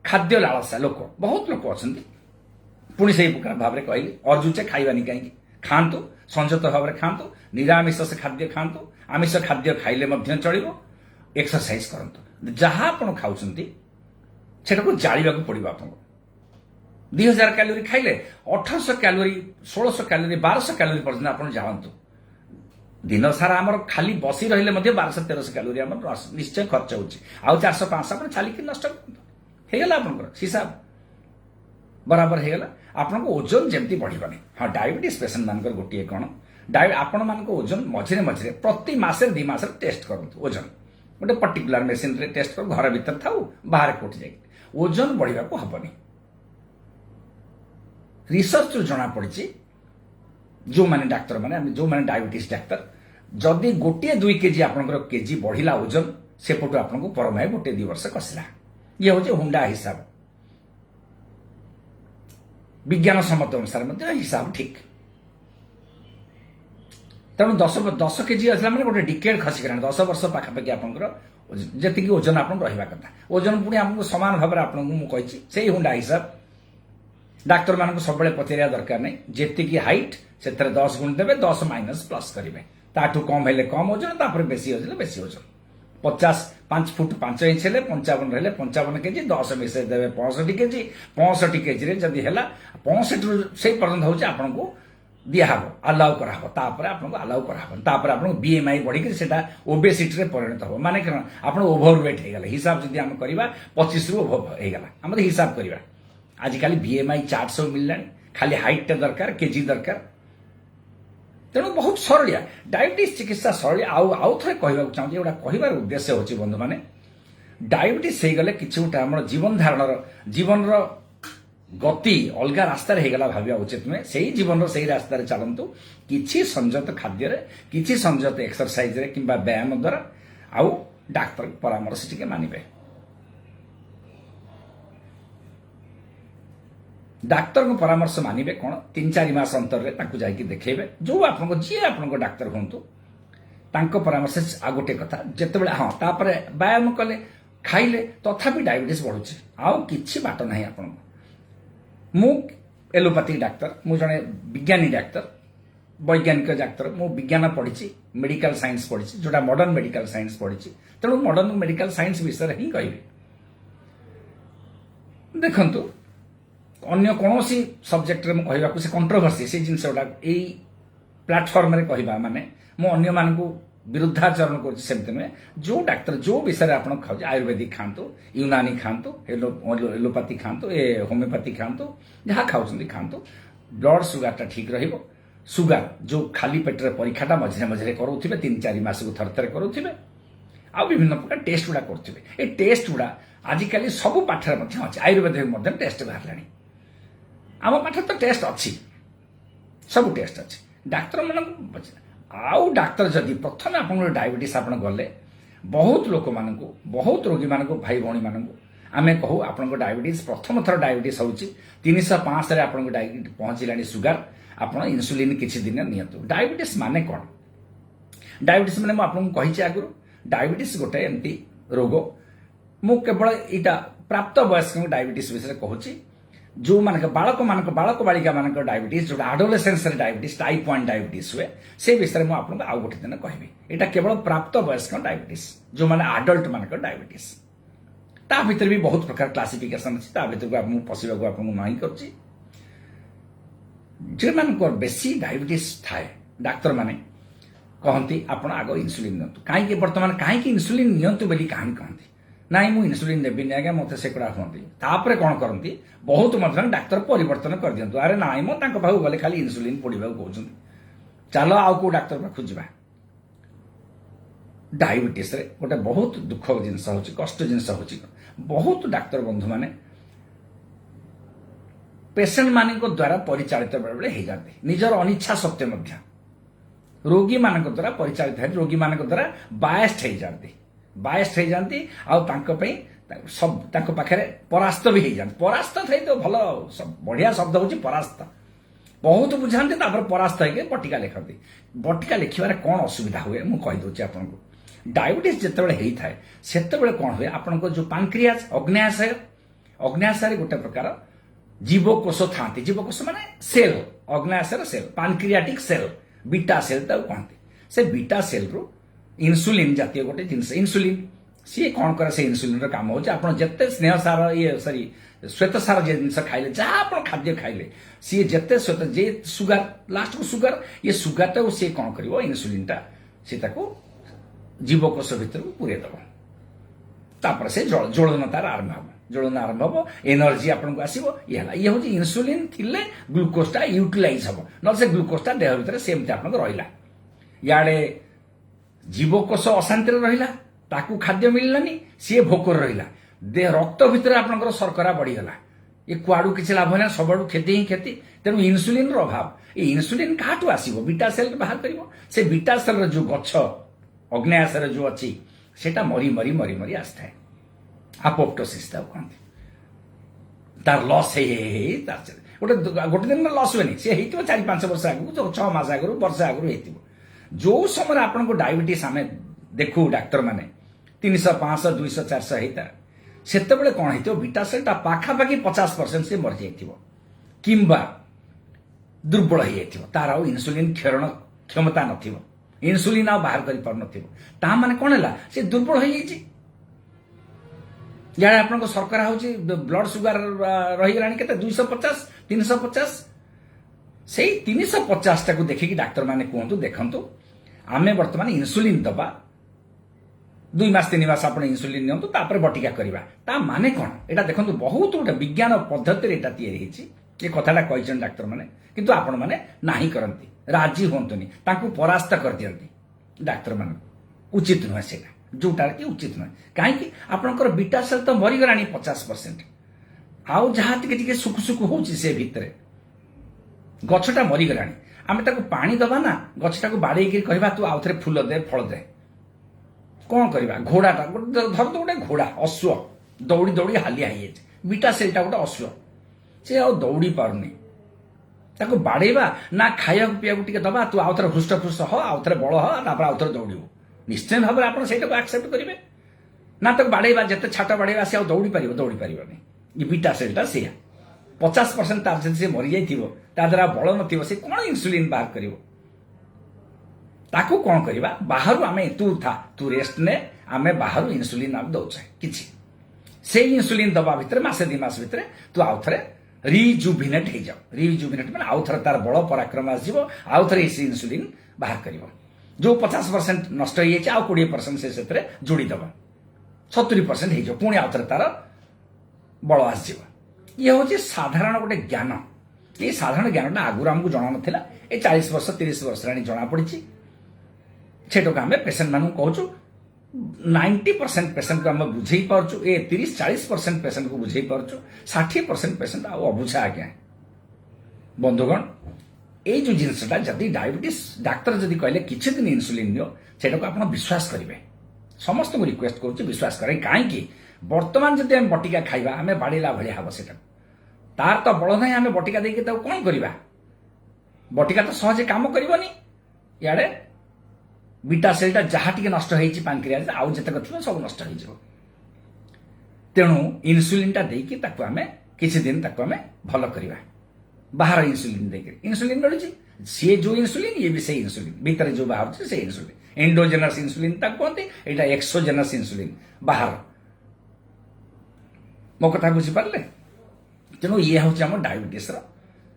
खाद्य लालसा लोक बहुत लोक अच्छा पुणी से प्रकार भाव में कहली अर्जुचे खाइबानी कहीं खातु संयत भाव में खातु निरामिष से खाद्य खातु आमिष खाद्य खाइले चलो एक्सरसाइज करतु जहाँ आप खाऊँ से जाड़ा पड़ो आपको 2000 कैलोरी खाइले 1800 कैलोरी 1600 कैलोरी 1200 कैलोरी पर्यटन आप जातु दिन सारा आमर खाली बसी रही 1200-1300 कैलोरी आम निश्चय खर्च हो 400-500 आप चलिक नष्ट होगा आप हिसाब बराबर होगा आपन ओजन जमती बढ़ानी हाँ डायबिटीज पेसेंट मान गोटे कौन आपण मान ओजन मझे मझे प्रति मसे 2 मास टेस्ट करूँ ओजन गोटे पर्टिकुलर मेसीन टेस्ट कर घर भीतर था बाहर कौटी जा ओजन बढ़ा को हेनी रिसर्च जना पड़ी जो मैंने डाक्तर मैंने जो मैंने डायबिटीज डाक्तर जदि गोटे 2 केजी आपंकर केजी बढ़ला ओजन सेपटू आपको परमाय 1-2 वर्ष कसला ये हूँ हुंडा हिसाब विज्ञान सम्मत अनुसार हिसाब ठीक तेणु 10 केजी आसला मैंने गोटे डिकेड खसिगला 10 वर्ष पाखापाखि आपंकर जी ओजन आप रहा कथा ओजन पुणी आपको सामान भाव में आपको मुझे से हुंडा हिसाब डाक्तर मान सब पचार दरकार नहीं जी हाइट से 10 गुण देवे 10 माइनस प्लस करेंगे ताठू कम हेले कम ओजन तापर बेसी ओजन 5 फुट 5 इंच हेले 55 रहे 55 केजी 10 मिसई देवे 65 केजी 65 केजी जदि है 65 से पर्यंत हूँ आपन को दिहब अलाउ कराब तापर आपको अलाउ कराब तापर आपको बीएमआई बढ़ी से ओबेसिटी रे परिणत हो माने आप ओभरवेट हो गला हिसाब जदि आम करवा 25 रु ओभर हो गला आम हिसाब करवा आजिकल बीएमआई चार्ट सब मिलला खाली हाइट दरकार केजी दरकार तेणु बहुत सरलिया डायबिटीज चिकित्सा सरलिया आउ थे कहवाक चाहूँगी गोटा कहबार उद्देश्य होची बंधु मैंने डायबिटीज हो गले किसी गोटे आम जीवन धारण जीवन गति अलग रास्तार होगला भाविया उचित नुहे से जीवन से रास्तार चलतु किसी संयत खाद्य किसी संयत एक्सरसाइज कि व्यायाम द्वारा आउ डाक्तर परामर्श टिके मानिबे डाक्तर को परामर्श मानिबे कौन 3-4 मास अंतर जाकि देखेबे जो आपको जी आपको डाक्तर हूँ परामर्श आ गोटे कथा जिते हाँ तापर व्यायाम कले खाइले तथापि डायबिटीज बढ़ुचे आउ किछि बाट ना आपन मु एलोपैथिक डाक्तर मु जने विज्ञानी डाक्तर वैज्ञानिक डाक्तर मु विज्ञान पढ़ी मेडिकल साइंस पढ़ी जोटा मॉडर्न मेडिकल साइंस पढ़ी तेणु मॉडर्न मेडिकल साइंस विषय ही कहि देखंतु अन्य कौन सब्जेक्ट में कहवाक से कंट्रोवर्सी से जिनस गुड़ा यही प्लाटफर्म रे कहवा माने मु अन्य मानकु विरुद्धाचरण करमती नुहे जो डाक्तर जो विषय आप खाऊ आयुर्वेदिक खातु यूनानी खातु एलोपैथी खातु होमियोपैथी खातु जहाँ खाऊँ खातु ब्लड सुगार ठीक रहिबो सुगार जो खाली पेटर परीक्षाटा मझे मझे करोथिबे 3-4 मास को थर थर करोथिबे आ विभिन्न प्रकार टेस्ट गुड़ा करुथिबे ए टेस्ट गुड़ा आजिकल सब पाठर मध्य अछि आयुर्वेद टेस्ट बाहरलानी आम पाठ तो टेस्ट अच्छी सब टेस्ट अच्छी डाक्तर मान आउ डाक्तर जदि प्रथम आप डायबिटीज आप गले बहुत लोक मान बहुत रोगी मान भाई भौणी मान आम कहू आप डायबिटीज प्रथम थर डायबिटीज हूँ 305 आपको पहुँचला सुगार आप इन्सुलिन किसी दिन नियंतु डायबिटीज माने कौन डायबिटीज माने आपको कही आगु डायबिटीज गोटे एमती रोग मु केवल यहाँ प्राप्त वयस्क डायबिटीज विषय कहूँ जो मानक बालक बालिका मानक डायबिटीज जो आडोलेसेंस डायबिटीज टाइप 1 डायबिटीज हुए से विषय में आपको आउ गोटे दिन कहबी यहाँ केवल प्राप्त वयस्क डायबिटीज जो माने आडल्ट मानक डायबिटीज ता भीतर भी बहुत प्रकार क्लासिफिकेशन अच्छी ता भीतर को पशिबा को नहीं करुच्ची जो मान बेसी डायबिटीज थाए डाक्तर माने कहती आप आग इन्सुलिन नियंतु कहीं बर्तमान कहीं इन्सुलिन नियंतु बोली कहीं कहती नाई मु इन्सुलिन देवी आज्ञा मत से कहती तापर कौन करती बहुत मात्रा डाक्तर परिवर्तन कर दिंतु अरे नाई मो पाखु गले खाली इन्सुलिन पड़ा कहते चल आउ को डाक्तर पाखु जा डायबिटीज रे गोटे बहुत दुख जिनस हो कष्ट जिनस हो बहुत डाक्तर बंधु माने पेसेंट मान द्वारा परिचालित बेले बेले हो जाती निजर अनिच्छा सत्वे मध्य रोगी मान द्वारा परिचालित है रोगी मान द्वारा बायस्ड हो जाती बायस्ड हो जाती सब पाखे परास्त भी हो जाती परास्त थे तो भल बढ़िया शब्द हूँ परास्त बहुत बुझाते परास्त होकर बटिका लिखती बटिका लिखार कौन असुविधा हुए मुझे कहीदे आपको डायबिटीज जितेबाला होता है से कौन हुए आपण जो पांक्रियाज अग्न्याशय गोटे प्रकार जीवकोष था जीवकोष माने सेल अग्न्याशय cell pancreatic cell beta cell कहते से बीटा सेल रु इन्सुलिन जातीय गोटे जिनस इन्सुलिन सी कौन करे से इन्सुलिन काम हो जिते स्नेह सार ये सॉरी श्वेत सार जिन खाइले जहाँ आप खाद्य खाइले सी जिते श्वेत जे सुगार लास्ट को सुगार ये सुगार टाक सी कौन कर इन्सुलिन टा सी जीवकोष भितर पूरे दब तापर से ज्वलन तार आरंभ हम ज्वलन आरंभ हम एनर्जी आपको आसो ये हूँ इन्सुलिन थिले ग्लुकोजटा यूटिलाइज हम न से ग्लुकोजटा देह भितर सेमती आप रहा इे जीवकोष अशांति रहा ताकू खाद्य मिललानी सी भोकर रहा देह रक्त भितर आपंकर शर्करा बढ़ीगला ये कुआड़ू किसी लाभ ना सब क्षति ही क्षति तेणु इन्सुलिन अभाव ये इन्सुलिन क्या आसो बीटा सेल बाहर कर से बीटा सेल जो गछ अग्न्याशय जो अच्छी सेटा मरी मरी मरी मरी आसए आपोप्टोसिस कहते तार लस गोटे गोटे दिन लस हुए सी हो 4-5 वर्ष आगु 6 मास आगु वर्ष आगु जो समय आपको डायबिटीज आम देखू डाक्तर माने 300 500 200 400 होता से कौन हो बीटा सेलटा पाखापाखि 50% से मरी जाइथिबो किंबा दुर्बल हो तार आउ इन्सुलिन क्षरण क्षमता नथिबो इन्सुलिन आ बाहर कर पार नथिबो ता माने कोन हला से दुर्बल हो जाई यार आपन शर्करा हूँ ब्लड सुगर रही के 250 350 से 350 टाक देखिकी डाक्तर मैंने कहतु देखु आम बर्तमान इन्सुलिन दबा 2 मास 3 मास आप इन्सुलिन नियंतु तापर बटिका करवा ता माने कौन एटा देखु बहुत गोटे विज्ञान पद्धति एटा तैयारी ये कथाटा कही डाक्तर मैंने किंतु आपण मैंने नाही करती राजी हूँ परास्त कर दियंती डाक्तर मान उचित नुहे से जोटा कि उचित नुहे कहीं आपंकर बीटा सेल तो मरीगला 50% आउ जहाँ टे सुख सुख हो भितर गछटा मरीगला आम पानी दबा ना गछटा को बाड़े कहवा तू आउ थे फूल दे फल दे कौन करवा घोड़ाटा धर तो गोटे घोड़ा अश्व दौड़ी दौड़ी हालिया हो बीटा सेलटा गोटे अश्व से आ दौड़ी पारुनी ताको बाड़ेबा ना खाया पीया टे दबा तू आउ थे हृष्टपुष्ट हो आउ थे बड़ हो तापर आउ थे दौड़ू निश्चय भाव में आप एक्सेप्ट करेंगे ना तो बाड़ेबा जिते छाट बाड़ेबा सी दौड़ी पारनी ये बीटा सेलटा सी 50% तार से मरी जाता द्वारा बल न कौन इन्सुलिन बाहर कर ताकू कौन करवा बाहर आम तू रेस्ट ने आम बाहर इन्सुलिन आम दौचे किसी से इन्सुलिन दबा भितर मासे 2 मास भितर तू आउ थे रिजुविनेट हो जाओ रिजुविनेट मैंने आउ थे तार बल पराक्रम आसो आउ थे इन्सुलिन बाहर कर जो 50% नष्ट हो जाए आउ 20% से जोड़ीदब 70% हो पुणी आउ थे तार बल आस ये हूँ साधारण गोटे ज्ञान ये साधारण ज्ञान आगुरी आमको जना ना ये 40 वर्ष 30 वर्ष जना पड़ी सेटा आम पेसेंट मान कहूँ 90% पेसेंट को आम बुझे पार्चु ए 30-40% पेसेंट को बुझे पार्चु 60% पेसेंट अबुझा आज्ञा बंधुगण ये जो जिनसटा जदि डायबिटीज डाक्तर जदि कहले किछि दिन इन्सुलिन नियो सेटा को आपण विश्वास करेंगे समस्त को रिक्वेस्ट करूँ विश्वास करें कहीं बर्तमान जदि आम बटिका खाइबा आम बाड़ेला भाया हम से तार तो बल ना आम बटिका देके कौन करवा बटिका तो सहजे काम करनी इे बीटा सेलटा जहाँ टी नष्ट होती पांक्रियाज आउ जितक थी सब नष्ट हो तेणु इन्सुलिनटा देकी आम किसी दिन आम भल करवा बाहर इन्सुलिन देकर इन्सुलिन मिलूँ सी जो इन्सुलिन ये भी से इन्सुलिन भीतर जो बाहर से इन्सुलिन एंडोजेनस इन्सुलिन कहते यहाँ एक्सोजेनस इन्सुलिन बाहर मो कथा बुझीपारे तेणु ये हूँ आम डायबिटीज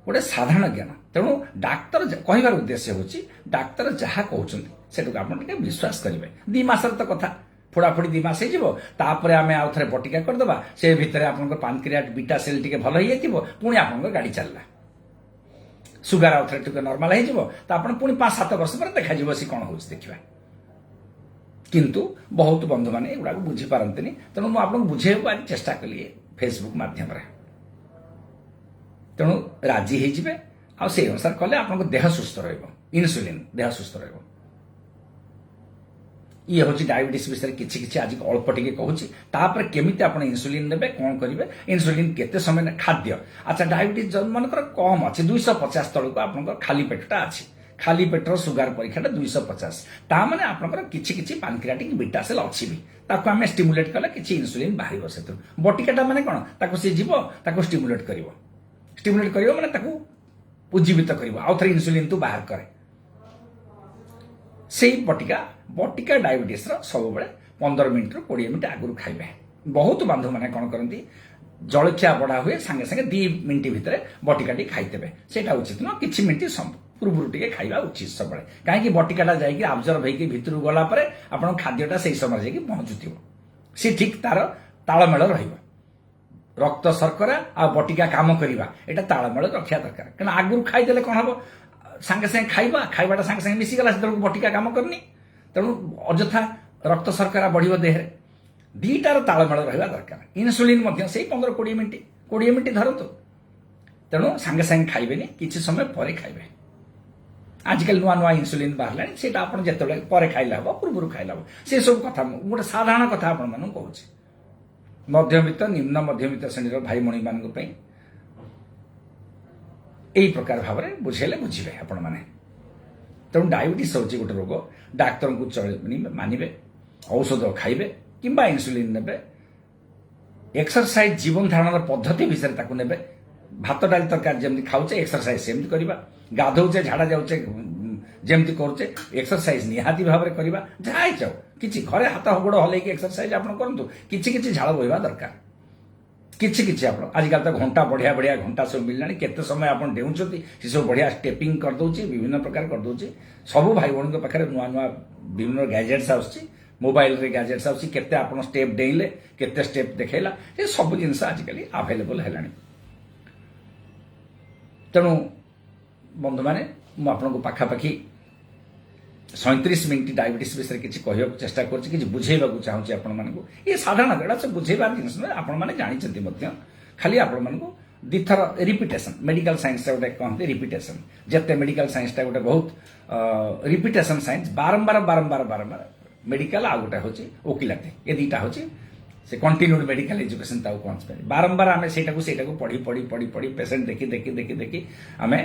गोटे साधारण ज्ञान तेणु डाक्तर कहबार उद्देश्य हूँ डाक्तर जहाँ कहते सेटा आप विश्वास करेंगे 2 मास तो कथा फोड़ाफोड़ी 2 मास होपर आम आउ थे बटिका करदे से भितर आप पानक्रियाट बीटा सेल टी भल हो पुणी आप गाड़ी चलला सुगर आउ थे टे नर्माल हो पुणी 5-7 वर्ष पर देखा सी कौन हो देखा किंतु बहुत बंधु मैंने युवा बुझीपारती तेणु मुझे आपको बुझेबा चेष्टा कली फेसबुक मध्यम तेणु राजी होते आउ अनुसार कले आप देह सुस्थ इन्सुलिन देह सुस्थ ये हूँ डायबिटीज विषय किसी आज अल्प टे कहूँ केमी आप इन्सुलिन ने कौन करेंगे इन्सुलिन केते समय खाद्य अच्छा डायबिटीज मनकर कम अच्छे 250 तलक आप खाली पेटा अच्छी खाली पेटर सुगर परीक्षा 250 ता माने आपनकर किछि पानक्रियाटिक बीटा सेल अच्छी भी ताको आमे स्टिमुलेट कले किछि इन्सुलिन बाहर से बटिकाटा माने कोन ताको से जीव ताको स्टिमुलेट करिवो माने ताको उज्जीवित करिवो आउ थरे इन्सुलिन तो बाहर करे से बटिका डायबिटीज सब बेले 15 मिनिट रु 20 मिनिट आगुरी खाइबे बहुत बांधव माने कोन करंती जलखिया बड़ा हुए सांगे सांगे 2 मिनिट भितर बटिकाटी खाइदेवे सेटा उचित न किछि मिनिट पूर्व टे खाइबा उचित सब कहीं बटिकाटा जाकि आब्जर्व होगी भितर गलापर आप खाद्यटा से समय जाकि पहुँचुव सी ठीक तार तालमेल रक्त शर्करा आ बटिका काम करवा यहाँ तालमेल रखा दरकार क्या आगुरी खाईदे कौन हम सांगे सांगे खाइबाटा सांगे सांगे मिसीगला से बटिका काम करनी तेणु अଯଥା रक्त शर्करा बढ़ देह दीटार तालमेल रहा दरकार इन्सुलिन से 15-20 मिनिट धरतु तेणु सांगे सांगे खाइबेनी किसी समय पर खाइबे आजिकल नुआ नुआ इन्सुलिन बाहर से जिते खाइले हम पूर्व खाइले हम से सब कथा गोटे साधारण कथा आपण कहूँ मध्यवित्त निम्न मध्यवित्त श्रेणी भाई मणि मान यही प्रकार भाव में बुझेले बुझे आपण मैंने तेणु डायबिटीज हूँ गोटे रोग डाक्तर को मानवे औषध खाइबे किंबा इन्सुलिन ने एक्सरसाइज जीवन धारण पद्धति विषय ने भात डाली तरकारी जमी खाऊे एक्सरसाइज सेमती करवा गाधौचे झाड़ा जाऊे ଯେମିତି କରୁଛେ ଏକ୍ସରସାଇଜ ନିହାତି ଭାବରେ କରିବା। ଯାହା ଇଚ୍ଛା କିଛି ଘରେ ହାତ ଗୋଡ଼ ହଲେଇକି ଏକ୍ସରସାଇଜ ଆପଣ କରନ୍ତୁ, କିଛି କିଛି ଝାଳ ବୋହିବା ଦରକାର। କିଛି କିଛି ଆପଣ ଆଜିକାଲି ତ ଘଣ୍ଟା ବଢିଆ ବଢିଆ ଘଣ୍ଟା ସବୁ ମିଳିଲାଣି, କେତେ ସମୟ ଆପଣ ଡେଉଁଛନ୍ତି ସେ ସବୁ ବଢିଆ ଷ୍ଟେପିଂ କରିଦେଉଛି, ବିଭିନ୍ନ ପ୍ରକାର କରିଦେଉଛି। ସବୁ ଭାଇ ଭଉଣୀଙ୍କ ପାଖରେ ନୂଆ ନୂଆ ବିଭିନ୍ନ ଗ୍ୟାଜେଟ୍ସ ଆସୁଛି, ମୋବାଇଲରେ ଗ୍ୟାଜେଟ୍ସ ଆସୁଛି, କେତେ ଆପଣ ଷ୍ଟେପ୍ ଡେଇଁଲେ, କେତେ ଷ୍ଟେପ୍ ଦେଖେଇଲା, ଏ ସବୁ ଜିନିଷ ଆଜିକାଲି ଆଭେଲେବଲ ହେଲାଣି। ତେଣୁ ବନ୍ଧୁମାନେ ମୁଁ ଆପଣଙ୍କୁ ପାଖାପାଖି 37 ମିନିଟ୍ ଡାଇବେଟିସ୍ ବିଷୟରେ କିଛି କହିବାକୁ ଚେଷ୍ଟା କରୁଛି, କିଛି ବୁଝେଇବାକୁ ଚାହୁଁଛି ଆପଣମାନଙ୍କୁ। ଏ ସାଧାରଣ ଏଇଟା ସେ ବୁଝେଇବାର ଜିନିଷ ନୁହେଁ, ଆପଣମାନେ ଜାଣିଛନ୍ତି ମଧ୍ୟ, ଖାଲି ଆପଣମାନଙ୍କୁ ଦିଥର ରିପିଟେସନ। ମେଡିକାଲ ସାଇନ୍ସଟା ଗୋଟେ କହନ୍ତି ରିପିଟେସନ। ଯେତେ ମେଡିକାଲ ସାଇନ୍ସଟା ଗୋଟେ ବହୁତ ରିପିଟେସନ ସାଇନ୍ସ, ବାରମ୍ବାର ବାରମ୍ବାର ବାରମ୍ବାର। ମେଡିକାଲ ଆଉ ଗୋଟେ ହଉଛି ଓକିଲାତି, ଏ ଦୁଇଟା ହଉଛି ସେ କଣ୍ଟିନ୍ୟୁଡ ମେଡିକାଲ ଏଜୁକେସନ ତାକୁ କହନ୍ତି। ବାରମ୍ବାର ଆମେ ସେଇଟାକୁ ପଢି ପଢି ପଢି ପଢି ପେସେଣ୍ଟ ଦେଖି ଦେଖି ଦେଖି ଦେଖି ଆମେ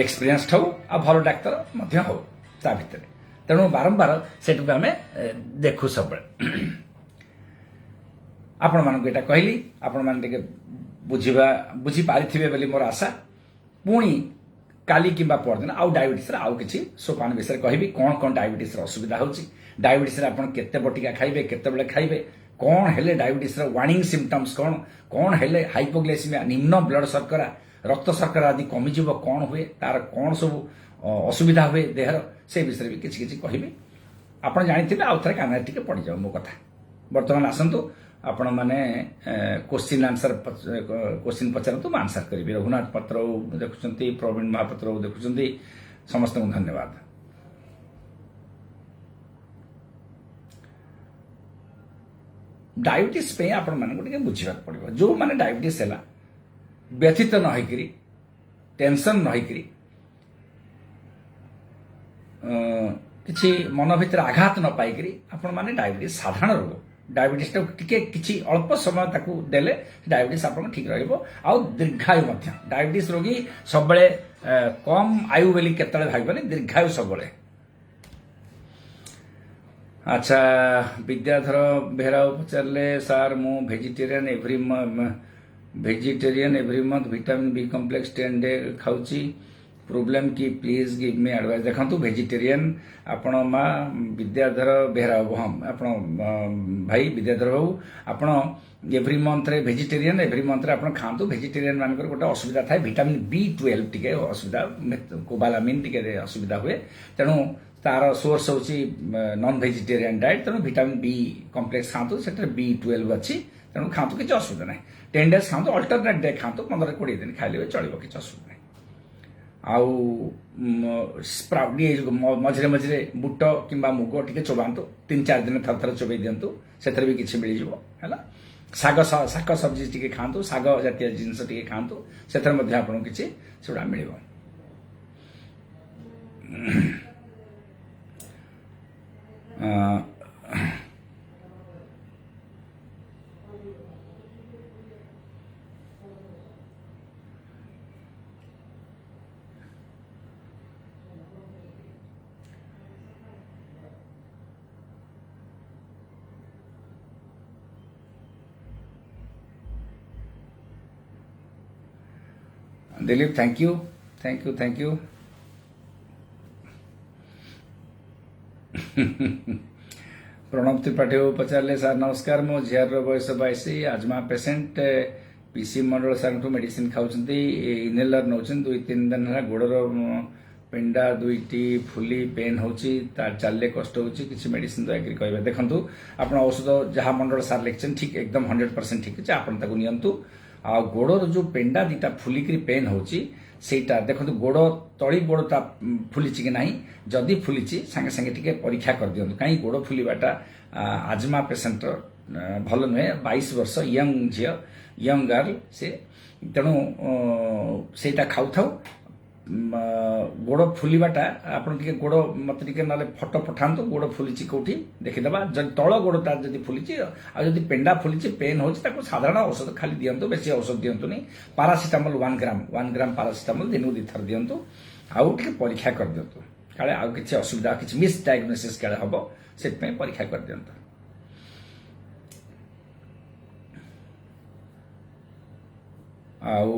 ଏକ୍ସପିରିଏନ୍ସଡ ହଉ, ଆଉ ଭଲ ଡାକ୍ତର ମଧ୍ୟ ହଉ ତା ଭିତରେ। ତେଣୁ ବାରମ୍ବାର ସେଟାକୁ ଆମେ ଦେଖୁ ସବୁବେଳେ। ଆପଣମାନଙ୍କୁ ଏଇଟା କହିଲି, ଆପଣମାନେ ଟିକେ ବୁଝିପାରିଥିବେ ବୋଲି ମୋର ଆଶା। ପୁଣି କାଲି କିମ୍ବା ପରଦିନ ଆଉ ଡାଇବେଟିସର ଆଉ କିଛି ସୋପାନ ବିଷୟରେ କହିବି, କ'ଣ କ'ଣ ଡାଇବେଟିସର ଅସୁବିଧା ହେଉଛି, ଡାଇବେଟିସରେ ଆପଣ କେତେ ବଟିକା ଖାଇବେ, କେତେବେଳେ ଖାଇବେ, କ'ଣ ହେଲେ ଡାଇବେଟିସର ୱାର୍ଣ୍ଣିଂ ସିମ୍ପଟମ୍ସ କ'ଣ ହେଲେ ହାଇପୋଗ୍ଲାଇସିମିଆ, ନିମ୍ନ ବ୍ଲଡ ଶର୍କରା, ରକ୍ତ ଶର୍କରା ଆଦି କମିଯିବ, କ'ଣ ହୁଏ, ତାର କ'ଣ ସବୁ ଅସୁବିଧା ହୁଏ ଦେହର, ସେ ବିଷୟରେ ବି କିଛି କିଛି କହିବି। ଆପଣ ଜାଣିଥିବେ, ଆଉ ଥରେ କାନରେ ଟିକେ ପଡ଼ିଯାଉ ମୋ କଥା। ବର୍ତ୍ତମାନ ଆସନ୍ତୁ ଆପଣମାନେ କୋଶ୍ଚିନ୍ ପଚାରନ୍ତୁ, ମୁଁ ଆନ୍ସର କରିବି। ରଘୁନାଥ ପାତ୍ରବାବୁ ଦେଖୁଛନ୍ତି, ପ୍ରବୀଣ ମହାପାତ୍ରବାବୁ ଦେଖୁଛନ୍ତି, ସମସ୍ତଙ୍କୁ ଧନ୍ୟବାଦ। ଡାଇବେଟିସ୍ ପାଇଁ ଆପଣମାନଙ୍କୁ ଟିକେ ବୁଝିବାକୁ ପଡ଼ିବ। ଯେଉଁମାନେ ଡାଇବେଟିସ୍ ହେଲା ବ୍ୟଥିତ ନ ହେଇକିରି, ଟେନସନ୍ ନ ହେଇକିରି, କିଛି ମନ ଭିତରେ ଆଘାତ ନ ପାଇକିରି ଆପଣମାନେ ଡାଇବେଟିସ୍ ସାଧାରଣ ରୋଗ, ଡାଇବେଟିସ୍ଟାକୁ ଟିକେ କିଛି ଅଳ୍ପ ସମୟ ତାକୁ ଦେଲେ ଡାଇବେଟିସ୍ ଆପଣଙ୍କ ଠିକ୍ ରହିବ, ଆଉ ଦୀର୍ଘାୟୁ ମଧ୍ୟ। ଡାଇବେଟିସ୍ ରୋଗୀ ସବୁବେଳେ କମ୍ ଆୟୁ ବୋଲି କେତେବେଳେ ଭାବିବନି, ଦୀର୍ଘାୟୁ ସବୁବେଳେ। ଆଚ୍ଛା, ବିଦ୍ୟାଧର ବେହେରାଉ ପଚାରିଲେ, ସାର୍ ମୁଁ vegetarian every month vitamin B complex 10 day ଖାଉଛି, ପ୍ରୋବ୍ଲେମ୍ କି ପ୍ଲିଜ୍ ଗିଭ୍ ମି ଆଡଭାଇସ୍। ଦେଖନ୍ତୁ, ଭେଜିଟେରିଆନ୍ ଆପଣ ମା ବିଦ୍ୟାଧର ବେହେରା ବାବୁ, ହଁ ଆପଣ ଭାଇ ବିଦ୍ୟାଧର ବାବୁ, ଆପଣ ଏଭ୍ରି ମନ୍ଥରେ ଭେଜିଟେରିଆନ୍, ଏଭ୍ରି ମନ୍ଥରେ ଆପଣ ଖାଆନ୍ତୁ। ଭେଜିଟେରିଆନ୍ ମାନଙ୍କର ଗୋଟେ ଅସୁବିଧା ଥାଏ, ଭିଟାମିନ୍ B12 ଟିକେ ଅସୁବିଧା, କୋବାଲାମିନ୍ ଟିକେ ଅସୁବିଧା ହୁଏ। ତେଣୁ ତାର ସୋର୍ସ ହେଉଛି ନନ୍ ଭେଜିଟେରିଆନ୍ ଡାଏଟ୍। ତେଣୁ ଭିଟାମିନ୍ B କମ୍ପ୍ଲେକ୍ସ ଖାଆନ୍ତୁ, ସେଥିରେ B12 ଅଛି, ତେଣୁ ଖାଆନ୍ତୁ, କିଛି ଅସୁବିଧା ନାହିଁ। 10 ଡେଜ୍ ଖାଆନ୍ତୁ, ଅଲ୍ଟରନେଟ୍ ଡେ ଖାଆନ୍ତୁ, 15-20 ଦିନ ଖାଇଲେ ବି ଚଳିବ, କିଛି ଅସୁବିଧା ନାହିଁ। ଆଉ ମଝିରେ ମଝିରେ ବୁଟ କିମ୍ବା ମୁଗ ଟିକେ ଚୋବାନ୍ତୁ, 3-4 ଦିନ ଥରେ ଚୋବେଇ ଦିଅନ୍ତୁ, ସେଥିରେ ବି କିଛି ମିଳିଯିବ ହେଲା। ଶାଗ ସବଜି ଟିକେ ଖାଆନ୍ତୁ, ଶାଗ ଜାତୀୟ ଜିନିଷ ଟିକେ ଖାଆନ୍ତୁ, ସେଥିରେ ମଧ୍ୟ ଆପଣଙ୍କୁ କିଛି ସେଗୁଡ଼ା ମିଳିବ। Dilip, thank you. प्रणव त्रिपाठी पचारे, सार नमस्कार, मो झीर बयस 22, आजमा पेसेंट, पीसी मंडल सार मेडिसिन खाऊँ, इनहेलर नौ 2-3 दिन है, गोड़र पेंडा 2टी फुली पेन होची, चलने कष्ट होची, किसी मेडिसिन दयाकरी कहे। देखंतु आपण औषध जहाँ मंडल सार लिखिछन ठीक एकदम 100% ठीक अछि, आपण ताकू नियंतु। आ गोड़र जो पेंडा दीटा फुलिकी पेन होची सेटा देखो, गोड़ तली गोड़ता फुली कि ना, जदि फुली सांगे सांगे टिके परीक्षा कर दियंतु, कहीं गोड़ फुलवाटा आजमा पेसेंट भल नुहे। 22 वर्ष यंग गर्ल से, तेणु सेटा खाऊ थाऊ। गोड़ फुलवाटा आप गोड़ मत ना फटो पठातु, गोड़ फुली कौटी देखीदे, जब तल गोड़टा जब फुली आदि पेंडा फुली पेन हो साधारण औषध खाली दिंतु, बेसी औषध दिंतुनी। पारासीटामोल 1 ग्राम पारासीटामोल दिन को 2 थर दिंतु, आउ टे परीक्षा कर दिंतु, काले आउ किसी असुविधा किसी मिस डायग्नोसिस काले हम से परीक्षा कर दिंतु। आउ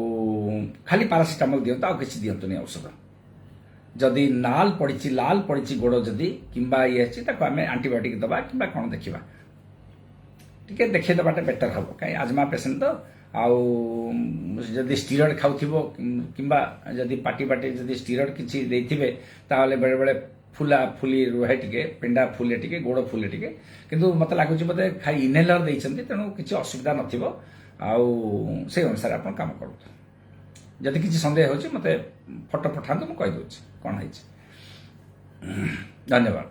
खाली पारासीटामोल दिंतु, आउ किसी दिंतुनी औषध। जदि लाल पड़ी गोड़ जदि किंबा ये आम आंटीबायोटिक दबा कि कौन देखा टे देखी देवाटा बेटर हम कहीं आजमा पेसेंट तो आदि स्टीरॉयड खाऊ किंबा जदि पाटी जदि स्टीरॉयड किसी देते ताहले बेले बेले फुला फुली रुहे टिके पेंडा फुले टिके गोड़ फुले टिके किंतु मत लगुच बोधे खाली इनहेलर देते तेणु किसी असुविधा नथिबो से अनुसार आप काम करूँ जदि किसी सन्देह हो मत फोटो पठातु मुझे कहीदे कौन है। धन्यवाद।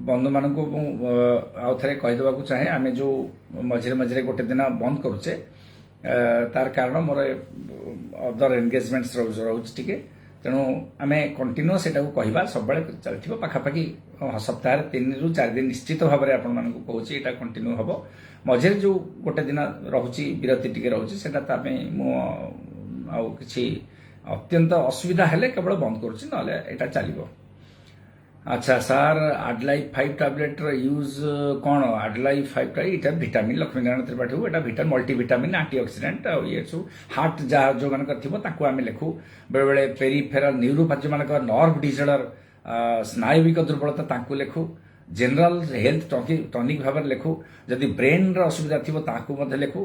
बंधु मान आउ थे कहीदेवा चाहे आम जो मझे मझे गोटे दिन बंद करुचे तार कारण मोर अदर एंगेजमेंट्स रोचे तेणु आम कंटिन्यू से कहवा सब चलती पाखापाखि सप्ताह 3 ରୁ 4 दिन निश्चित भाव में आपण कहूँ यहाँ कंटिन्यू हम मझे जो गोटे दिन रोचे विरति टी रोचे मुझे अत्यंत असुविधा हेले केवल बंद करुच्ची ना चलो। अच्छा सर आडलाइफ 5 टैबलेट यूज कौन आडलाइफ 5 इटा विटामिन लक्ष्मीनारायण त्रिपाठी एटा विटामिन मल्टीविटामिन एंटीऑक्सीडेंट ये सब हार्ट जहाँ जो मान आम लिखू बेले बेले पेरीफेरल न्यूरोपैथी मान नर्व डिसऑर्डर स्नायुविक दुर्बलता लिखू जनरल हेल्थ टॉनिक भाव लिखू जदि ब्रेन असुविधा थी लिखू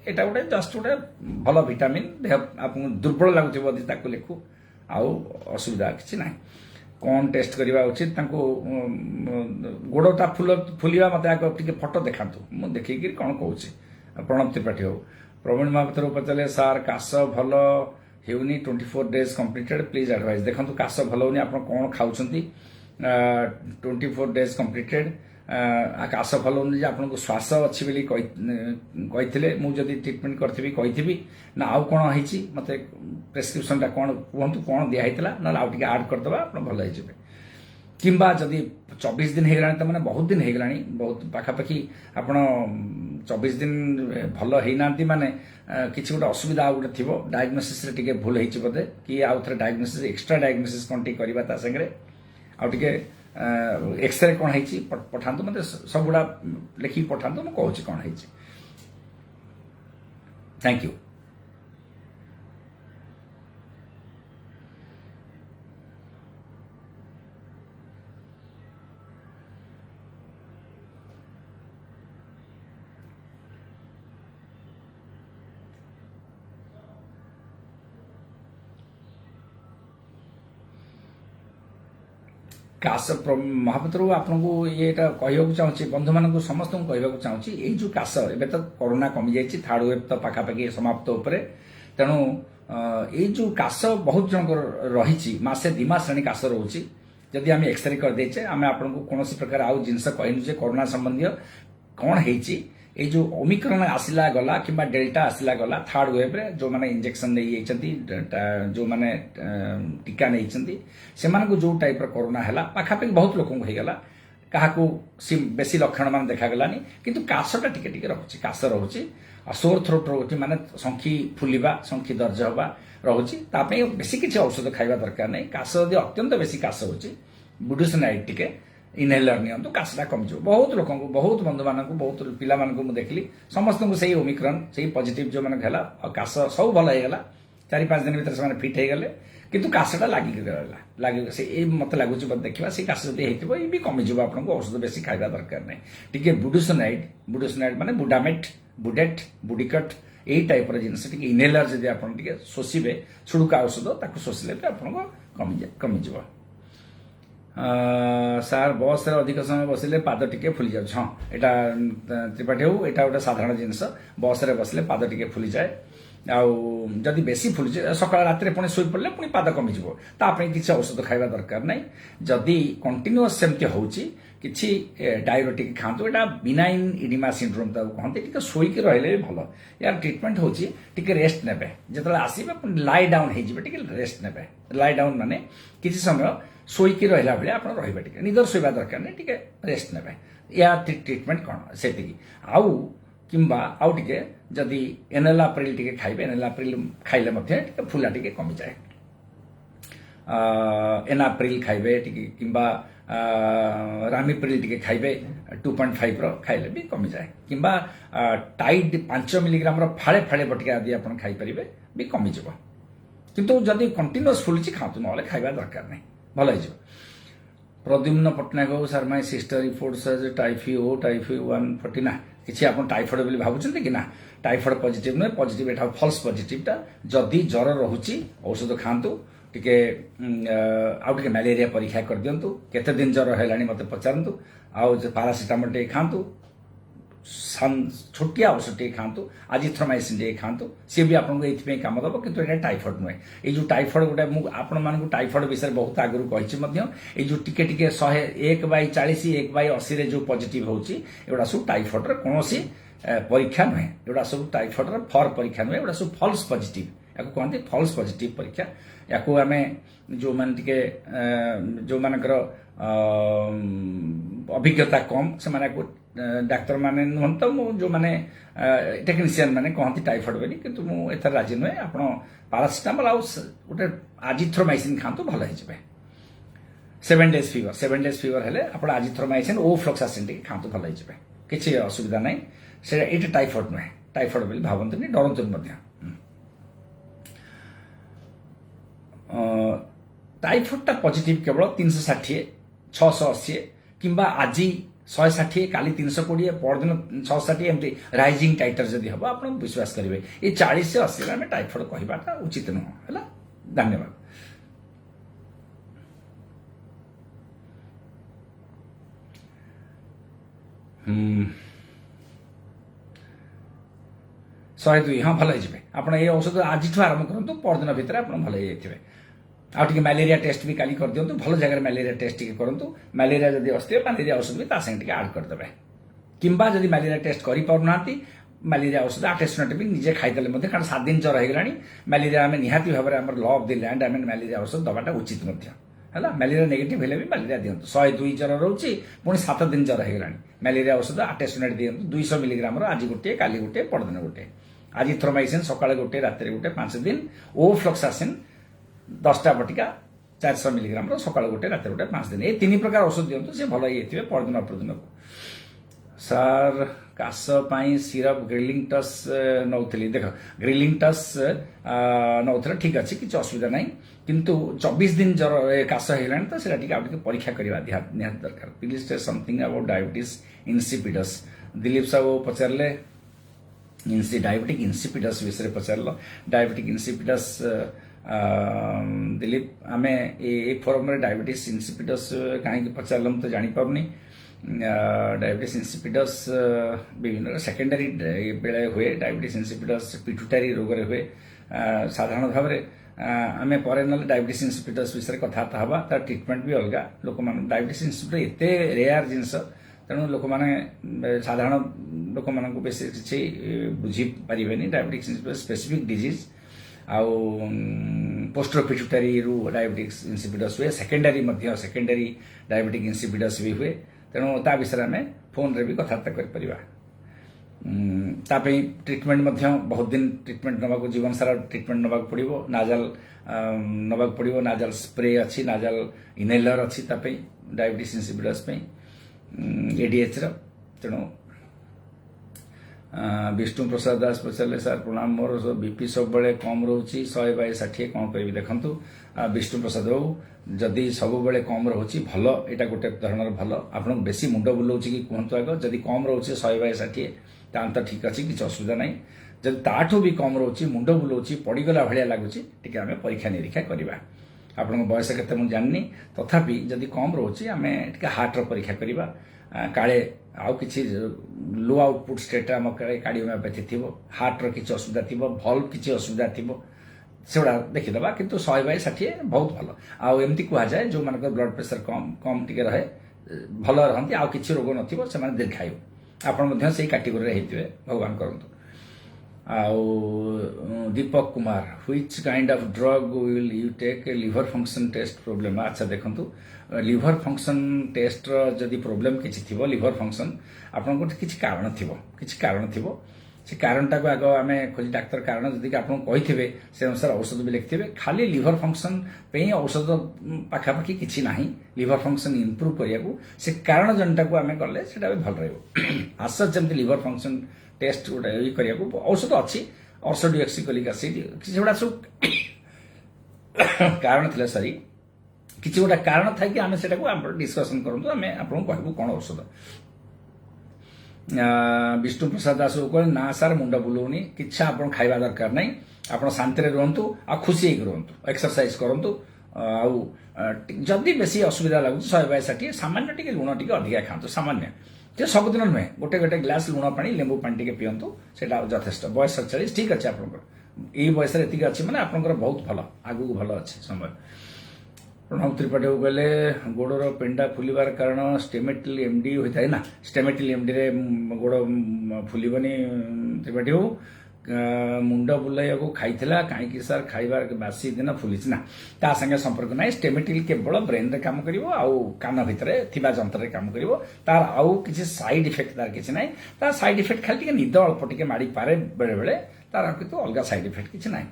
यहाँ गोटे जस्ट गोटे भल विटामिन देह आप दुर्बल लगुच लिखू आउ असुविधा किसी ना कौन टेस्ट करवा उचित गोड़टा फुलवा मत आगे फोटो देखा मुझे देखिकी कौन कौन प्रणव त्रिपाठी हो प्रवीण महापात्र पचारे सार काश भल होनी 24 days कंप्लीटेड प्लीज एडवाइस देखो काश भल होनी आप कौन खाऊँ 24 days कंप्लीटेड काश भल होनी आपको श्वास अच्छी बोली कही मुझे ट्रिटमेंट करी ना आउ कौन होती मत प्रेस्क्रिप्शन कौन कहतु कौन दिखाई ना आउ टे आड करदे आप भल हो किंबा जदि 24 दिन होगा तो मैंने बहुत दिन होगा बहुत पाखापाखि आप 24 दिन भल होना माने किसी गोटे असुविधा आ गोटे थी डायग्नोसिस टे भूल हो बोधे कि आउ थे डायग्नोसिस एक्सट्रा डायग्नोसिस कौन टी करवा सागर आउ टे एक्सरे कौन है पठातु मत सब गुड़ा लिखिक पठातु मुझे कहूँ कौन है। Thank you. काश महापात्र आपको ये कहूँ चाहूँगी बंधु मान समस्त कहूँ चाहूँगी ये जो काश एवं तो कोरोना कमी जाइए थर्ड वेव तो पाखापाखि समाप्त उपरे तेणु ये जो काश बहुत जन रही मसे 2 मास श्रेणी काश रोचे जदि आम एक्सरे करदे आम आपको कौन प्रकार आउ जिनस कहनु कोरोना संबंधी कौन है ये जो ओमिक्रॉन आसला गला कि डेल्टा आसला गला थर्ड वेव रे जो माने इंजेक्शन नहीं जो माने टीका नहीं से जो टाइप कोरोना है पाखापाखि बहुत लोक होगला क्या बेसी लक्षण मान देखागलानी किंतु काशटा टिके रोचे काश रोचे सोर थ्रोट रोचे माने संखी फुलवा संखी दर्ज हवा रोचे बेसी किसी औषध खाଇବା दरकार नहीं काश यदि अत्यंत बेसी काश होची बुडुसनाइड टिके इनहेलर नियंतु काशटा कमिज बहुत लोक बहुत बंधु मान बहुत पिला मुझे देखली समस्त को सही ओमिक्रॉन सही पॉजिटिव जो मैंने है काश सब भल होगा 4-5 दिन भर से फिट हो गले किंतु काशटा लगे से मत लगुच देखा से काश जब ये भी कमिज आपको औषध बेसी खाଇବା दरकार नहीं टी बुडुसनाइड माने बुडामेट बुडेट बुडिकट यही टाइप जिनस इनहेलर जब आप शोषे छुड़ुका औषध ताक शोषिले भी आपको कमिज। सार बस रे अधिक समय बसिले पाद टिके फुली जाए हाँ यहाँ त्रिपाठी हो यहाँ गोटे साधारण जिनस बस रे बसिले पाद टिके फुली जाए आदि बेसी फुली सकाल रात पुणी शोई पड़े पुणी पाद कमिज किसी औषध खाଇବା दरकार नहीं जदि कंटिन्यूअस सेमती होची किसी डायबिटिक खातु यहाँ बिनाइन इडिमा सिंड्रोम कहते टी शोक रही भल यार ट्रिटमेंट होची रेस्ट ने जो आसवे लाई डाउन हो रेस्ट ने लाई डाउन माने किसी समय शोक रहा भाई आप रहा निदर शोवा दरकार नहीं टी रेस्ट ने या ट्रिटमेंट कौन से आउ किंबा आउ टिके जदि एनेलाप्रिल टिके खाइबे एनेलाप्रिल खाइले मध्ये टिके फुला टिके कमी जाए एनाप्रिल खाइबे टिके किंबा रामिप्रिल टिके खाइबे 2.5 रो खाइले भी कमी जाए किंबा टाइड 5 मिलीग्राम रो फाळे फाळे बटिका आदि आपण खाइ परिबे भी कमी जबो किंतु जदि कंटीन्यूअस फुलची खातु नले खाइबा दरकार नै भलो हिजो प्रद्युम्न पटनायक हो सर माय सिस्टर रिपोर्ट्स टाइफिओ टाइफिओ 140 ना किछि आपण टाइफॉइड बोली भाबुछन कि ना टाइफॉइड पॉजिटिव नै पॉजिटिव एटा फॉल्स पॉजिटिव टा जदि ज्वर रहूची औषध खांतु टिके आउ टिके मलेरिया परीक्षा कर दियंतु केते दिन ज्वर हेलानी मते पचारंतु आउ पैरासिटामोल टे खांतु छोटिया औषध टे खांतु आजिथ्रोमाइसिन टे खांतु सी भी आपन को एथि काम दबो किंतु एटा टाइफॉइड नुए ए जो टाइफॉइड गोटे मु आपन मान को टाइफॉइड विषय बहुत आगरु कहिछि मध्य ए जो टिके टिके 1/40 1/80 रे जो पॉजिटिव होउछि एडा सब टाइफॉइड रे कोनोसी परीक्षा नुए एडा सब टाइफॉइड रे फॉर परीक्षा नुए एडा सब फॉल्स पॉजिटिव याको कहते फॉल्स पॉजिटिव परीक्षा याको आमे जो मान टिके जो मानकर अभिज्ञता कम से माने को डाक्टर माने नुहन तो जो माने टेक्नीशियन माने कहती टाइफॉइड बोली किंतु मु एथर राजी नुए आपण पैरासिटामोल आ गोटे आजिथ्रोमाइसिन खांतु भल हो जाए 7 डेज फीवर हेले आपण आजिथ्रोमाइसिन ओ फ्लॉक्सासिन टिके खांतु भल हो जाए किछि असुविधा नै से एटा टाइफॉइड नुए टाइफॉइड बोली भाबंतु नि डरंतु मध्य टाइफॉइड टा पॉजिटिव केवल 360 680 किंबा आज 160 काली 320 परदिन 660 एमती राइजिंग टाइटर जदि हम आप विश्वास करेंगे ये 40 से 80 आम टाइफॉइड कहवाटा उचित नुह है धन्यवाद 102 हाँ भल हो आप औषध आज आरंभ करूँ परदिन भितर आप भल हो आउ टिके मलेरिया टेस्ट भी काली कर दियंतु भल जगह मलेरिया टेस्ट टिके करंतु मलेरिया जदि अस्ते मलेरिया औषध भी ता संग टिके ऐड कर देबे किंबा जदि मलेरिया टेस्ट करि पाउनांती मलेरिया औषध अटेस्टमेंट भी निजे खाइदले मध्ये कारण 7 दिन जर हेगलानी मलेरिया में निहाती भाबरे हमर law of the land amen malaria औषध दबाटा उचित मध्ये हला मलेरिया नेगेटिव हेले भी मलेरिया दियंतु 102 जर रहउची पुनी 7 दिन जर हेगलानी मलेरिया औषध अटेस्टमेंट दियंतु 200 मिलीग्राम रो आज गोटे काली गोटे परदिन गोटे आजिथ्रोमाइसिन सकाळे गोटे रात्री गोटे 5 दिन ओ फ्लॉक्सासिन 10टा बटिका 400 मिलीग्राम रो सकाळ गोटे रात गोटे 5 दिन ए तीन प्रकार औषध दियंतु से भल येथिबे परदिन परदिन सर कास पाई सिरप ग्रिलिंग टस नौथली देख ग्रिलिंग टस नौथले ठीक अछि कि असुविधा नै किंतु 24 दिन जर कास हेलान त सेटा ठीक आउट परीक्षा करबा निहात दरकार please tell something about diabetes insipidus Dilip साहब पचारले डायबिटिक इंसिपिडस विषय पचारलो डायबिटिक इंसिपिडस दिलीप आमे ए फोरम रे डायबिटीज इंसिपिडस कहीं पचारलम तो जानी पारनी डायबिटीज इंसिपिडस विभिन्न सेकेंडरी बेले हुए डायबिटीज इंसिपिडस पिट्यूटरी रोग रे हुए साधारण भाव आमे परे न डायबिटीज इंसिपिडस विषय कथा हवा तार ट्रीटमेंट भी अलग लोक मान डायबिटीज इंसिपिडस एते रेयर जिंस तेणु लोक माने साधारण लोक मान को बेसी किछि बुझी परिबेनी डायबिटीज इंसिपिडस स्पेसिफिक डिजीज आउ पोस्टर पिट्यूटरी रु डायबिटिक्स इंसिपिडस हुए सेकेंडरी डायबिटिक इंसिपिडस भी हुए तेणु ता विषय में फोन रे भी कथबार्ता कर परिबा तापई ट्रीटमेंट बहुत दिन ट्रीटमेंट नबाक जीवन सारा ट्रीटमेंट नबाक पड़िबो नाजल नबाक पड़िबो नाजल स्प्रे अच्छी नाजल इनहेलर अच्छी तापई डायबिटिक्स इंसिपिडस पे एडीएच रो तेणु विष्णु प्रसाद दास पचारे सर प्रणाम मोर बीपी सब बड़े कम रोची 100/60 कौन करी देखु विष्णु प्रसाद बाबू जदि सब बड़े कम रोची भल एटा गोटे धरण भल आपन बेसी मुंड बुलाऊँ कि कहतु आग जदि कम रोचे 100/60 तान तो ठीक अच्छे किसी असुविधा ना जब ताठू भी कम रोची मुंड बुलाऊँ पड़गला भाया लगुच टी आम परीक्षा निरीक्षा करवा आपण बयस के मुझे जाननी तथापि जदि कम रोचे आम हार्टर परीक्षा करवा काले आउ किसी लो आउटपुट स्टेट आम कार्डियोमायोपैथी थी हार्टर किसी असुविधा थी भल्व किसी असुविधा थी से देखीदे कि 100/60 बहुत भल आमती कहुए जो मान ब्लड प्रेशर कम कम टी रहे भल रहती आउ किसी रोग न दीर्घायु आपड़ से कैटेगोरी होते भगवान करतु Deepak Kumar which kind of drug will you take liver function test problem अच्छा देखंतु लिवर फंक्शन टेस्ट जदि प्रोब्लेम किछि थिबो लिवर फंक्शन आपन किछि कारण थिबो से कारणटा को आग आम खोज डाक्तर कारण जदि आप कही से अनुसार औषध भी लिखिथे खाली लिवर फंक्शन पे औषध पाखापाखि किसी ना लिवर फंक्शन इम्प्रूव करने से कारण जनटा को आम कले भल रहा आस जमी लिवर फंक्शन टेस्ट गोटे करने औषध अच्छी ऑर्सोडिऑक्सिकोलिक एसिड किसी गुड़ा सब कारण थे सरी किसी गोटे कारण था कि आम से डिस्कसन करूँ आम आपको कहूँ कौन औषध विष्णु प्रसाद दास कह ना सार मुंड बुलाऊनी किच्छा आप खाଇବା दरकार नहीं आप शांति रुहतु आ खुशी रुहतु एक्सरसाइज करूँ आदि बेसी असुविधा लगुच 100/60 सामान्य टी लुण टी अधिका खातु सामान्य सबुदिन नुहे गोटे गोटे ग्लास लुण पा लेंबू पानी टे पींतु से यथेष्ट बयस 47 ठीक अच्छे आप बयस ये अच्छी मैंने आप बहुत भल आगू भल अच्छे समय प्रणव त्रिपाठी को कहले गोड़र पेंडा फुलबार कारण स्टेमेटिल एमडी होता है ना स्टेमेटिल एमडी रे गोड़ फुलबनी त्रिपाठी हो मुंड बुलाई को खाईला कहीं सार खाइबार बासी दिन फुली ना ता संगे संपर्क ना स्टेमेटिल केवल ब्रेन रे काम करिवो आउ कान भितर थिबा जंत्र रे काम करिवो तार आउ किसी साइड इफेक्ट तार किसी ना तार साइड इफेक्ट खाली टिके निद अल्प टिके माड़ी पारे बेले बेले तार किंतु अलग साइड इफेक्ट किसी ना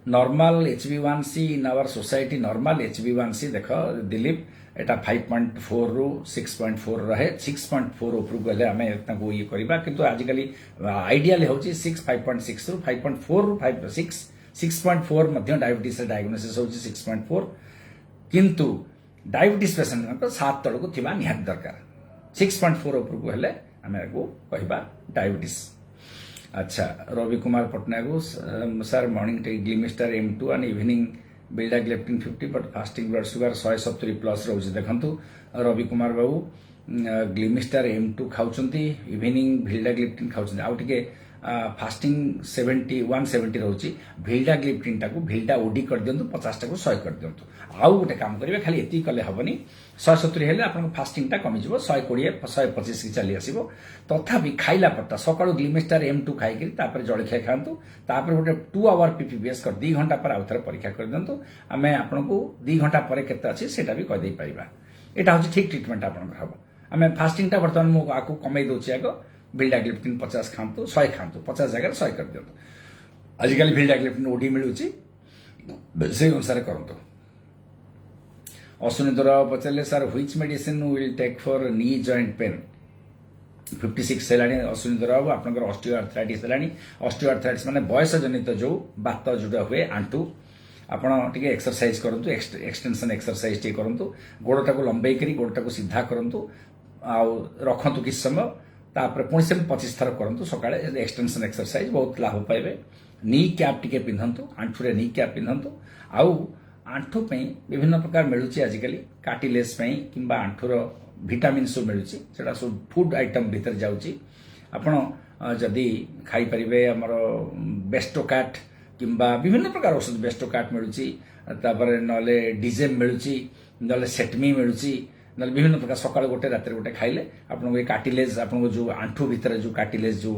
normal HbA1c in our society normal HbA1c देख दिलीप एटा 5.4 रु 6.4 रहे 6.4 उपरु गले आमे ताको ये करबा किंतु आजिकली आइडियल होची 5.6 रु 5.4 रु 5.6 6.4 मध्य डायबिटीज डायग्नोसिस होची 6.4 किंतु डायबिटीज पेशेंट को 7 तळ को थिबा निहात दरकार 6.4 उपरु को हेले आमे को कहबा डायबिटीज अच्छा Ravi Kumar Patnaik sir morning take Glimestar M2 and evening vildagliptin 50 but fasting blood sugar 170 plus रोज देखंतु रवि कुमार बाबू ग्लिमिस्टर M2 खाउचंती इवनिंग बिल्डाग्लेप्टिन खाउचंती आउ टिके फास्टिंग 170 रोची भिल्डाग्लिप्टिन टाको भिल्डा ओडी कर दियंतु 50 टाको 100 कर दियंतु आउ गोटे काम करिवे खाली एती कले हबनी 170 हेले आपन फास्टिंग टा कमी जिवो 120 125 की चली आसीबो तथापि खाइला पट्टा सकाळो ग्लिमिस्टर M2 खाइ कि तापर जळखिया खांतु तापर गोटे 2 आवर PPBS कर 2 घंटा पर आउथरे परीक्षा कर दियंतु आमे आपन को 2 घंटा पर केते अछि सेटा भी कह दे पाइबा एटा होची ठीक ट्रीटमेंट आपन हबो आमे फास्टिंग टा वर्तमान मो आकु कमै दोछि आगो भिल्डाग्लिप्टिन 50 खातु 100 खातु 50 जगह 100 कर दियंतु आजिकल भिल्डाग्लिप्टिन ओडी मिलुची से अनुसार करंतु अश्विनी दराव पचारे sir which medicine will take for knee joint pain 56 हेलानी अश्विनी दराव आपनकर ऑस्टियोआर्थराइटिस हेलानी ऑस्टियोआर्थराइटिस माने बयस जनित जो बात जुड़ा हुए आंटू आपण टिके एक्सरसाइज करंतु एक्सटेंशन एक्सरसाइज टे करंतु गोड़टा को लंबाई करी गोड़टा को सीधा करंतु आ रखंतु किस समय तापर पुणी से 25 थर करंतु सकाळे एक्सटेंशन एक्सरसाइज बहुत लाभ पाइबे नी कैप टिके पिंधंतु आंठुरे नी कैप पिंधंतु आउ आंठु पे विभिन्न प्रकार मिलुची आजिकली कार्टिलेज पे किंबा आंठुर विटामिन सब मिलुची सेटा सब फूड आइटम भीतर जाउची आपण जदी खाई परिबे हमर बेस्टोकाट किंबा विभिन्न प्रकार औषध बेस्टोकाट मिलुची तापर नले डिजेम मिलुची नले सेटमी मिलुची नले विभिन्न प्रकार सकाळ गोटे रात्री गोटे खाइले आपन को कार्टिलेज आपन को जो आंठु भीतर जो कार्टिलेज जो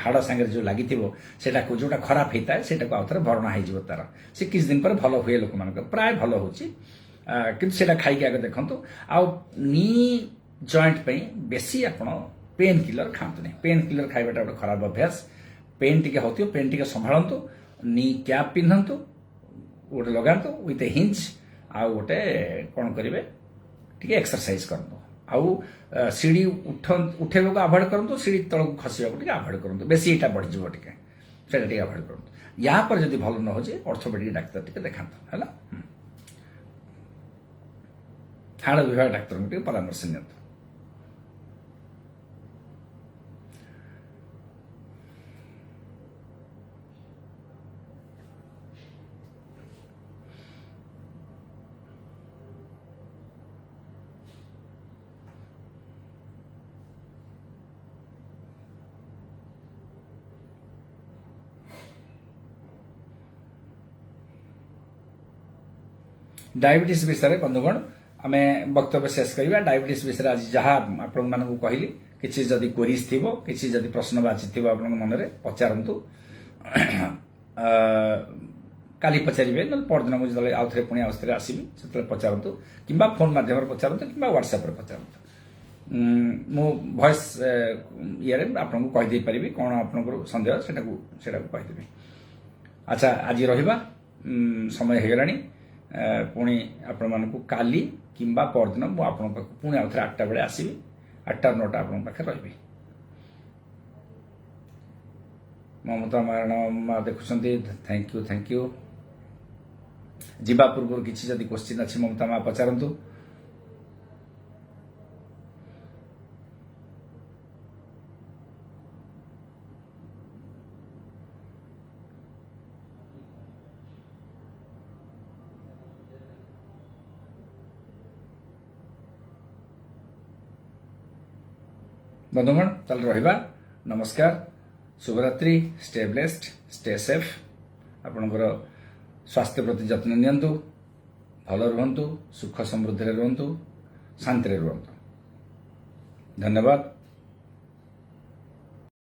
हाड़ सांगे जो लगी सेटा को जोटा खराब होता है सेटा को आउथरे भरणा हो तार से किस दिन पर भल हुए लोक मान प्राय भल हो कि खाई आगे देखु आ नी जॉइंट पे बेसी आपण पेन किलर खातु नहीं पेन किलर खाइबाटा गोटे खराब अभ्यास पेन टिके होती पेन टिके संभालतु नी कैप पिंधतु गोटे लगातु विथ ए हिंज आ गोटे कौन करेंगे टिके एक्सरसाइज करतु आउ सीढ़ी उठेबा को अवॉइड करंतु सीढ़ी तल को खसिबा को अवॉइड करंतु बेसी एटा बढ़ जिवो टिके सेटा टिके अवॉइड करंतु या पर जदी भल न हो जे ऑर्थोपेडिक डॉक्टर टिके देखांतु हला हाड़ विभाग डॉक्टर टिके परामर्श नियंतु डायबिटीज विषय बंधुगण आम वक्तव्य शेष करवा डायबिटीज विषय आज जहाँ आपण कहली किसी जदि क्वेरीज थिबो किसी जदि प्रश्नवाची थिबो आपन मन रे पचारंतु काली पचारिबे न परदिन मु जले आउ थरे पुणी अवस्था आसीबी सेतले पचारंतु किंबा फोन माध्यम पचारंतु किंबा व्हाट्सएप रे पचारंतु मु वॉइस इयर आपन को कहि दे परिबी कोन आपन को संदेह सेटा को कहि देबी। अच्छा आज रहिबा समय हे गलानी पुणी आपण मानकु काली किंबा परदिन मु आपण पाखु पुणी आउ थरे 8टा बेले आसीबी 8टा 9टा आपण पाखे रहिबी। ममता मारणा देखुंट थैंक यू जीवा पूर्व किसी जदि क्वेश्चन अच्छी ममता माँ पचारतु। बंधुगण चल रहा नमस्कार शुभरात्रि स्टे ब्लेस्ड स्टे सेफ आपणकर स्वास्थ्य प्रति जत्न नियंतु भल रुहंतु सुख समृद्धि रुहंतु शांति रुहंतु। धन्यवाद।